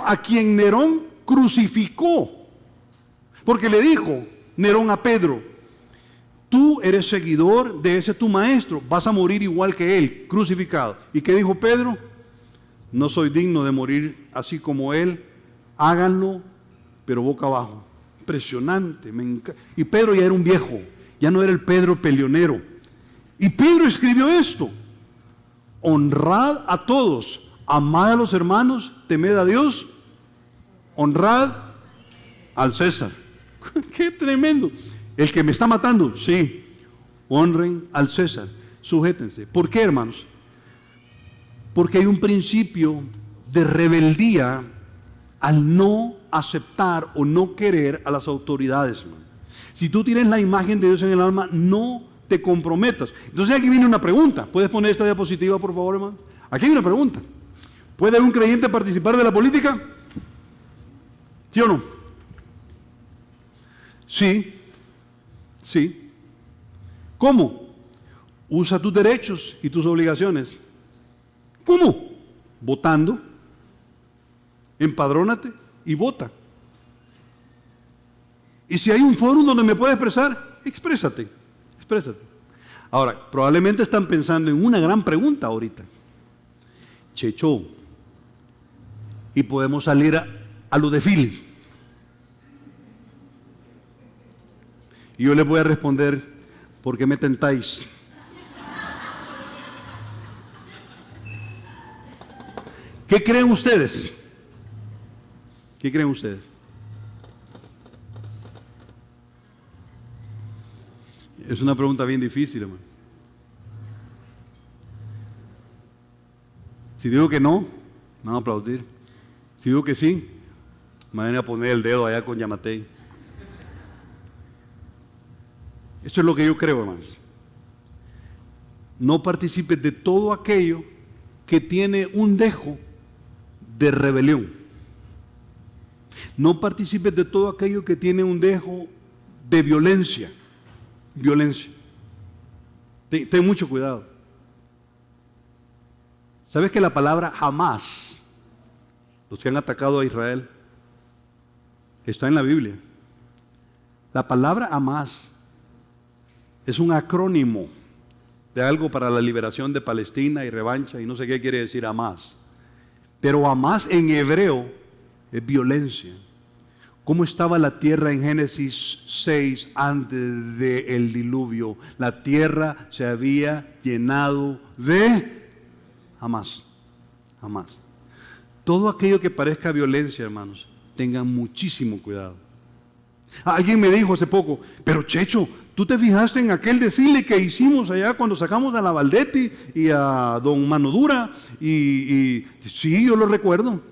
a quien Nerón crucificó, porque le dijo Nerón a Pedro, tú eres seguidor de ese tu maestro, vas a morir igual que él, crucificado. ¿Y qué dijo Pedro? No soy digno de morir así como él, háganlo, pero boca abajo. Impresionante. Y Pedro ya era un viejo, ya no era el Pedro peleonero. Y Pedro escribió esto: honrad a todos, amad a los hermanos, temed a Dios, honrad al César. ¡Qué tremendo! El que me está matando, sí, honren al César, sujétense. ¿Por qué, hermanos? Porque hay un principio de rebeldía al no aceptar o no querer a las autoridades, hermano. Si tú tienes la imagen de Dios en el alma, no te comprometas. Entonces aquí viene una pregunta. ¿Puedes poner esta diapositiva, por favor, hermano? Aquí hay una pregunta. ¿Puede un creyente participar de la política? ¿Sí o no? Sí. Sí. ¿Cómo? Usa tus derechos y tus obligaciones. ¿Cómo? Votando. Empadrónate y vota. Y si hay un foro donde me pueda expresar, exprésate. Ahora, probablemente están pensando en una gran pregunta ahorita. Checho, y podemos salir a los desfiles. Y yo les voy a responder, ¿por qué me tentáis? ¿Qué creen ustedes? ¿Qué creen ustedes? Es una pregunta bien difícil, hermano. Si digo que no, me van a aplaudir. Si digo que sí, me van a poner el dedo allá con Yamatei. Esto es lo que yo creo, hermanos. No participes de todo aquello que tiene un dejo de rebelión. No participes de todo aquello que tiene un dejo de violencia. Ten mucho cuidado. ¿Sabes que la palabra jamás, los que han atacado a Israel, está en la Biblia? La palabra jamás es un acrónimo de algo para la liberación de Palestina y revancha, y no sé qué quiere decir jamás. Pero jamás en hebreo es violencia. ¿Cómo estaba la tierra en Génesis 6 antes del diluvio? La tierra se había llenado de jamás. Todo aquello que parezca violencia, hermanos, tengan muchísimo cuidado. Alguien me dijo hace poco, pero Checho, ¿tú te fijaste en aquel desfile que hicimos allá cuando sacamos a la Valdetti y a don Manodura? Y sí, yo lo recuerdo.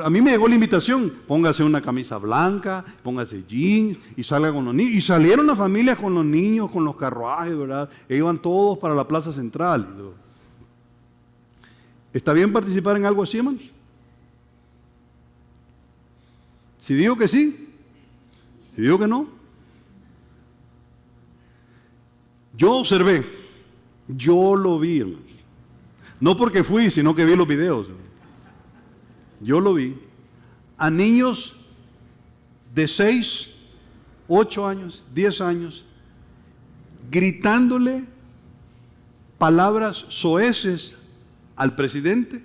A mí me llegó la invitación, póngase una camisa blanca, póngase jeans y salga con los niños. Y salieron las familias con los niños, con los carruajes, ¿verdad? E iban todos para la plaza central. ¿Está bien participar en algo así, hermanos? Si digo que sí, si digo que no. Yo observé, yo lo vi, hermanos. No porque fui, sino que vi los videos. Yo lo vi a niños de 6, 8 años, 10 años, gritándole palabras soeces al presidente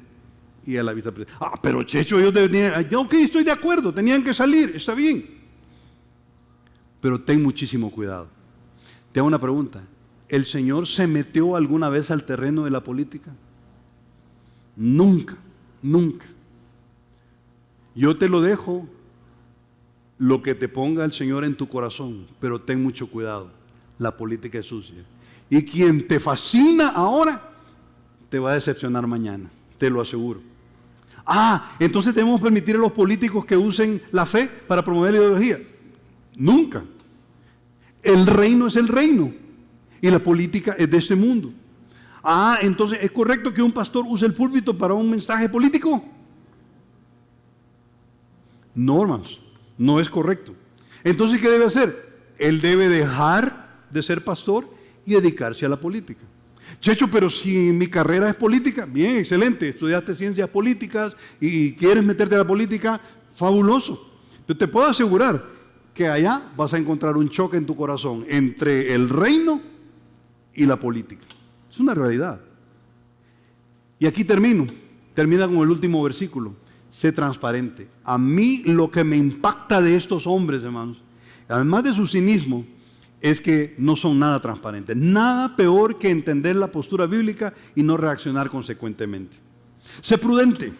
y a la vicepresidenta. Pero Checho, ellos tenían, yo ok, estoy de acuerdo, tenían que salir, está bien. Pero ten muchísimo cuidado. Te hago una pregunta. ¿El Señor se metió alguna vez al terreno de la política? Nunca. Nunca. Yo te lo dejo, lo que te ponga el Señor en tu corazón, pero ten mucho cuidado. La política es sucia. Y quien te fascina ahora, te va a decepcionar mañana, te lo aseguro. Entonces debemos permitir a los políticos que usen la fe para promover la ideología. Nunca. El reino es el reino y la política es de este mundo. Entonces ¿es correcto que un pastor use el púlpito para un mensaje político? No, hermanos, no es correcto. Entonces, ¿qué debe hacer? Él debe dejar de ser pastor y dedicarse a la política. Checho, pero si mi carrera es política, bien, excelente, estudiaste ciencias políticas y quieres meterte a la política, fabuloso. Yo te puedo asegurar que allá vas a encontrar un choque en tu corazón entre el reino y la política. Es una realidad. Y aquí termina con el último versículo. Sé transparente. A mí lo que me impacta de estos hombres, hermanos, además de su cinismo, es que no son nada transparentes. Nada peor que entender la postura bíblica y no reaccionar consecuentemente. Sé prudente.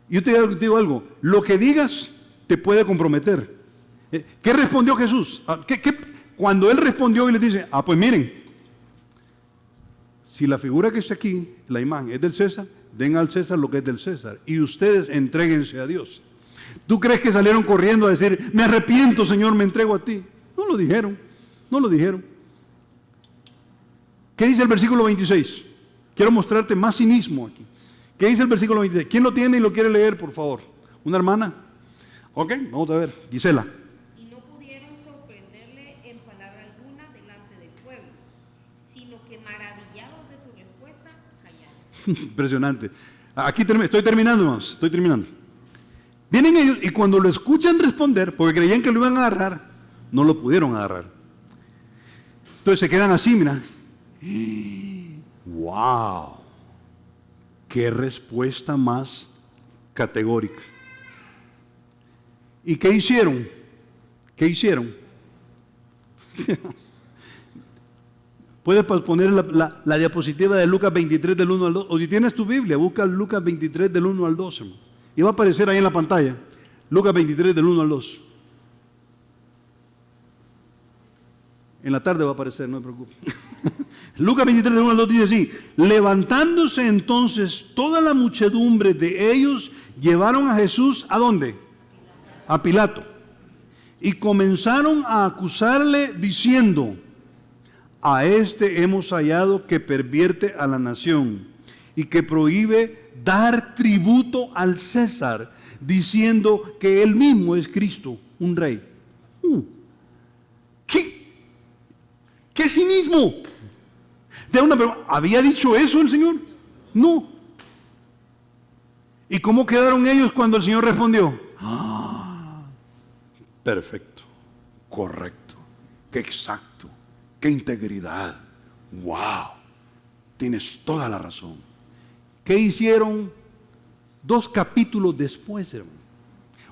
Yo te digo algo, lo que digas te puede comprometer. ¿Qué respondió Jesús? Cuando Él respondió y les dice, pues miren, si la figura que está aquí, la imagen, es del César, den al César lo que es del César y ustedes entréguense a Dios. ¿Tú crees que salieron corriendo a decir, me arrepiento, Señor, me entrego a ti? No lo dijeron, no lo dijeron. ¿Qué dice el versículo 26? Quiero mostrarte más cinismo aquí. ¿Qué dice el versículo 26? ¿Quién lo tiene y lo quiere leer, por favor? ¿Una hermana? Ok, vamos a ver, Gisela. Y no pudieron sorprenderle en palabra alguna delante del pueblo, sino que maravillados de su respuesta, callaron. Impresionante. Aquí estoy terminando, hermanos, estoy terminando. Vienen ellos y cuando lo escuchan responder, porque creían que lo iban a agarrar, no lo pudieron agarrar. Entonces se quedan así, mira. ¡Wow! ¡Qué respuesta más categórica! ¿Y qué hicieron? ¿Qué hicieron? Puedes poner la diapositiva de Lucas 23 del 1 al 2. O si tienes tu Biblia, busca Lucas 23 del 1 al 2. Hermano. Y va a aparecer ahí en la pantalla. Lucas 23 del 1 al 2. En la tarde va a aparecer, no te preocupes. Lucas 23 del 1 al 2 dice así. Levantándose entonces toda la muchedumbre de ellos, llevaron a Jesús, ¿a dónde? A Pilato. Y comenzaron a acusarle diciendo, a este hemos hallado que pervierte a la nación y que prohíbe dar tributo al César, diciendo que él mismo es Cristo, un rey. ¿Qué cinismo? ¿Había dicho eso el Señor? No. ¿Y cómo quedaron ellos cuando el Señor respondió? Perfecto, correcto, qué exacto, qué integridad. ¡Wow! Tienes toda la razón. ¿Qué hicieron 2 capítulos después, hermano?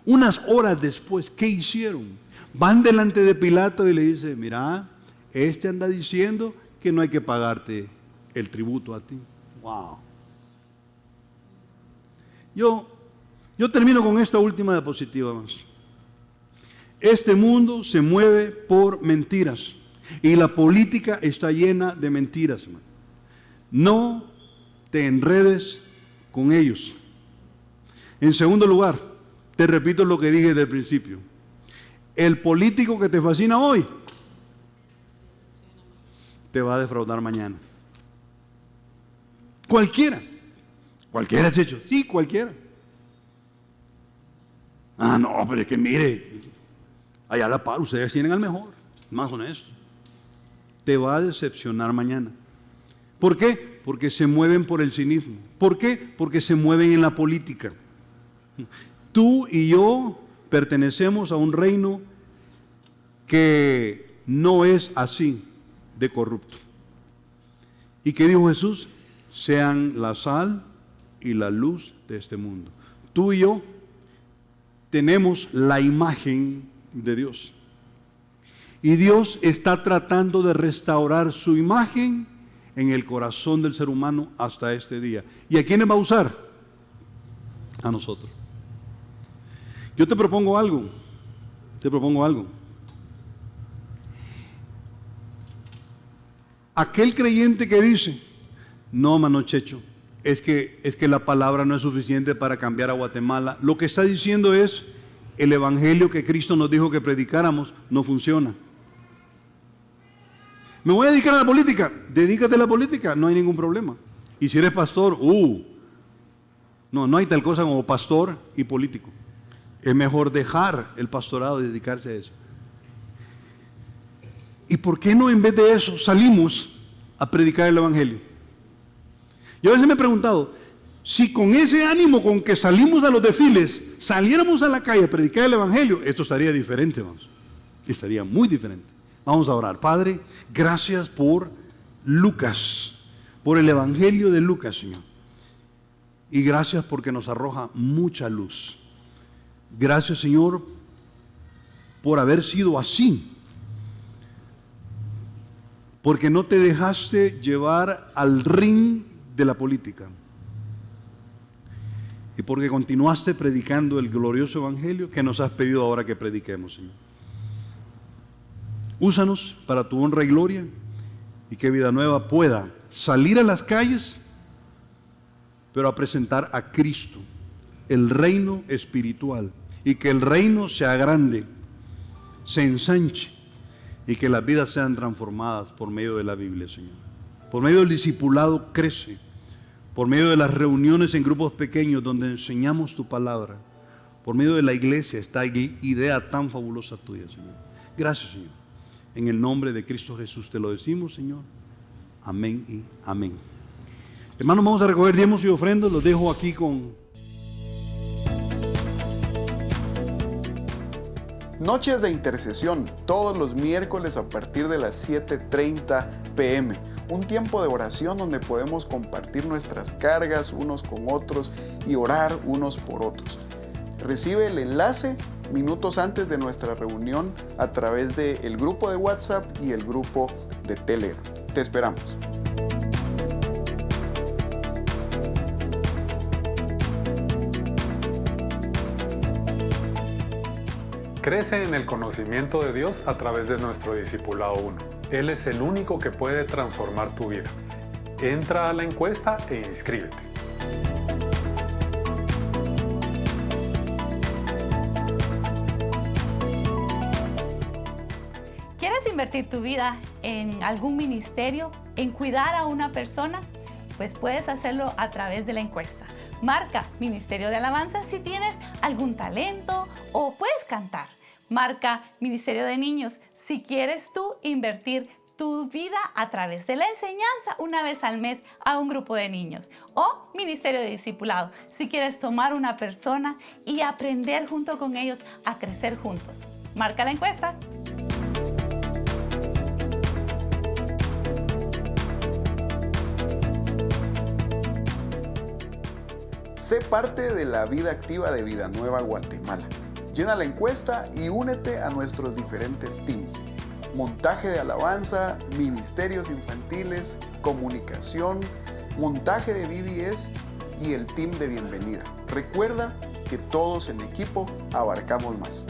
Unas horas después, ¿qué hicieron? Van delante de Pilato y le dicen, mira, este anda diciendo que no hay que pagarte el tributo a ti. ¡Wow! Yo termino con esta última diapositiva, hermanos. Este mundo se mueve por mentiras y la política está llena de mentiras, hermano. No te enredes con ellos. En segundo lugar, te repito lo que dije desde el principio. El político que te fascina hoy te va a defraudar mañana. Cualquiera, Checho, sí, cualquiera. No, pero es que mire, allá la par, ustedes tienen al mejor, más honesto. Te va a decepcionar mañana. ¿Por qué? Porque se mueven por el cinismo. ¿Por qué? Porque se mueven en la política. Tú y yo pertenecemos a un reino que no es así de corrupto. ¿Y qué dijo Jesús? Sean la sal y la luz de este mundo. Tú y yo tenemos la imagen de Dios. Y Dios está tratando de restaurar su imagen en el corazón del ser humano hasta este día. ¿Y a quiénes va a usar? a nosotros. Yo te propongo algo. Aquel creyente que dice, no, mano Checho, es que la palabra no es suficiente para cambiar a Guatemala. Lo que está diciendo es, el evangelio que Cristo nos dijo que predicáramos no funciona. Me voy a dedicar a la política. Dedícate a la política, no hay ningún problema. Y si eres pastor, no hay tal cosa como pastor y político. Es mejor dejar el pastorado y dedicarse a eso. ¿Y por qué no en vez de eso salimos a predicar el evangelio? Yo a veces me he preguntado, si con ese ánimo con que salimos a los desfiles, saliéramos a la calle a predicar el evangelio, esto estaría diferente, vamos. Estaría muy diferente. Vamos a orar. Padre, gracias por Lucas, por el evangelio de Lucas, Señor. Y gracias porque nos arroja mucha luz. Gracias, Señor, por haber sido así. Porque no te dejaste llevar al ring de la política. Y porque continuaste predicando el glorioso evangelio que nos has pedido ahora que prediquemos, Señor. Úsanos para tu honra y gloria, y que Vida Nueva pueda salir a las calles, pero a presentar a Cristo, el reino espiritual, y que el reino sea grande, se ensanche, y que las vidas sean transformadas por medio de la Biblia, Señor. Por medio del discipulado crece, por medio de las reuniones en grupos pequeños donde enseñamos tu palabra, por medio de la iglesia, esta idea tan fabulosa tuya, Señor. Gracias, Señor. En el nombre de Cristo Jesús te lo decimos, Señor. Amén y amén. Hermanos, vamos a recoger diezmos y ofrendas. Los dejo aquí con... Noches de intercesión, todos los miércoles a partir de las 7:30 p.m. Un tiempo de oración donde podemos compartir nuestras cargas unos con otros y orar unos por otros. Recibe el enlace minutos antes de nuestra reunión a través del grupo de WhatsApp y el grupo de Telegram. Te esperamos. Crece en el conocimiento de Dios a través de nuestro Discipulado 1. Él es el único que puede transformar tu vida. Entra a la encuesta e inscríbete. ¿Quieres invertir tu vida en algún ministerio, en cuidar a una persona? Pues puedes hacerlo a través de la encuesta. Marca Ministerio de Alabanza si tienes algún talento o puedes cantar. Marca Ministerio de Niños si quieres tú invertir tu vida a través de la enseñanza una vez al mes a un grupo de niños. O Ministerio de Discipulado si quieres tomar una persona y aprender junto con ellos a crecer juntos. Marca la encuesta. Sé parte de la vida activa de Vida Nueva Guatemala. Llena la encuesta y únete a nuestros diferentes teams. Montaje de alabanza, ministerios infantiles, comunicación, montaje de VBS y el team de bienvenida. Recuerda que todos en equipo abarcamos más.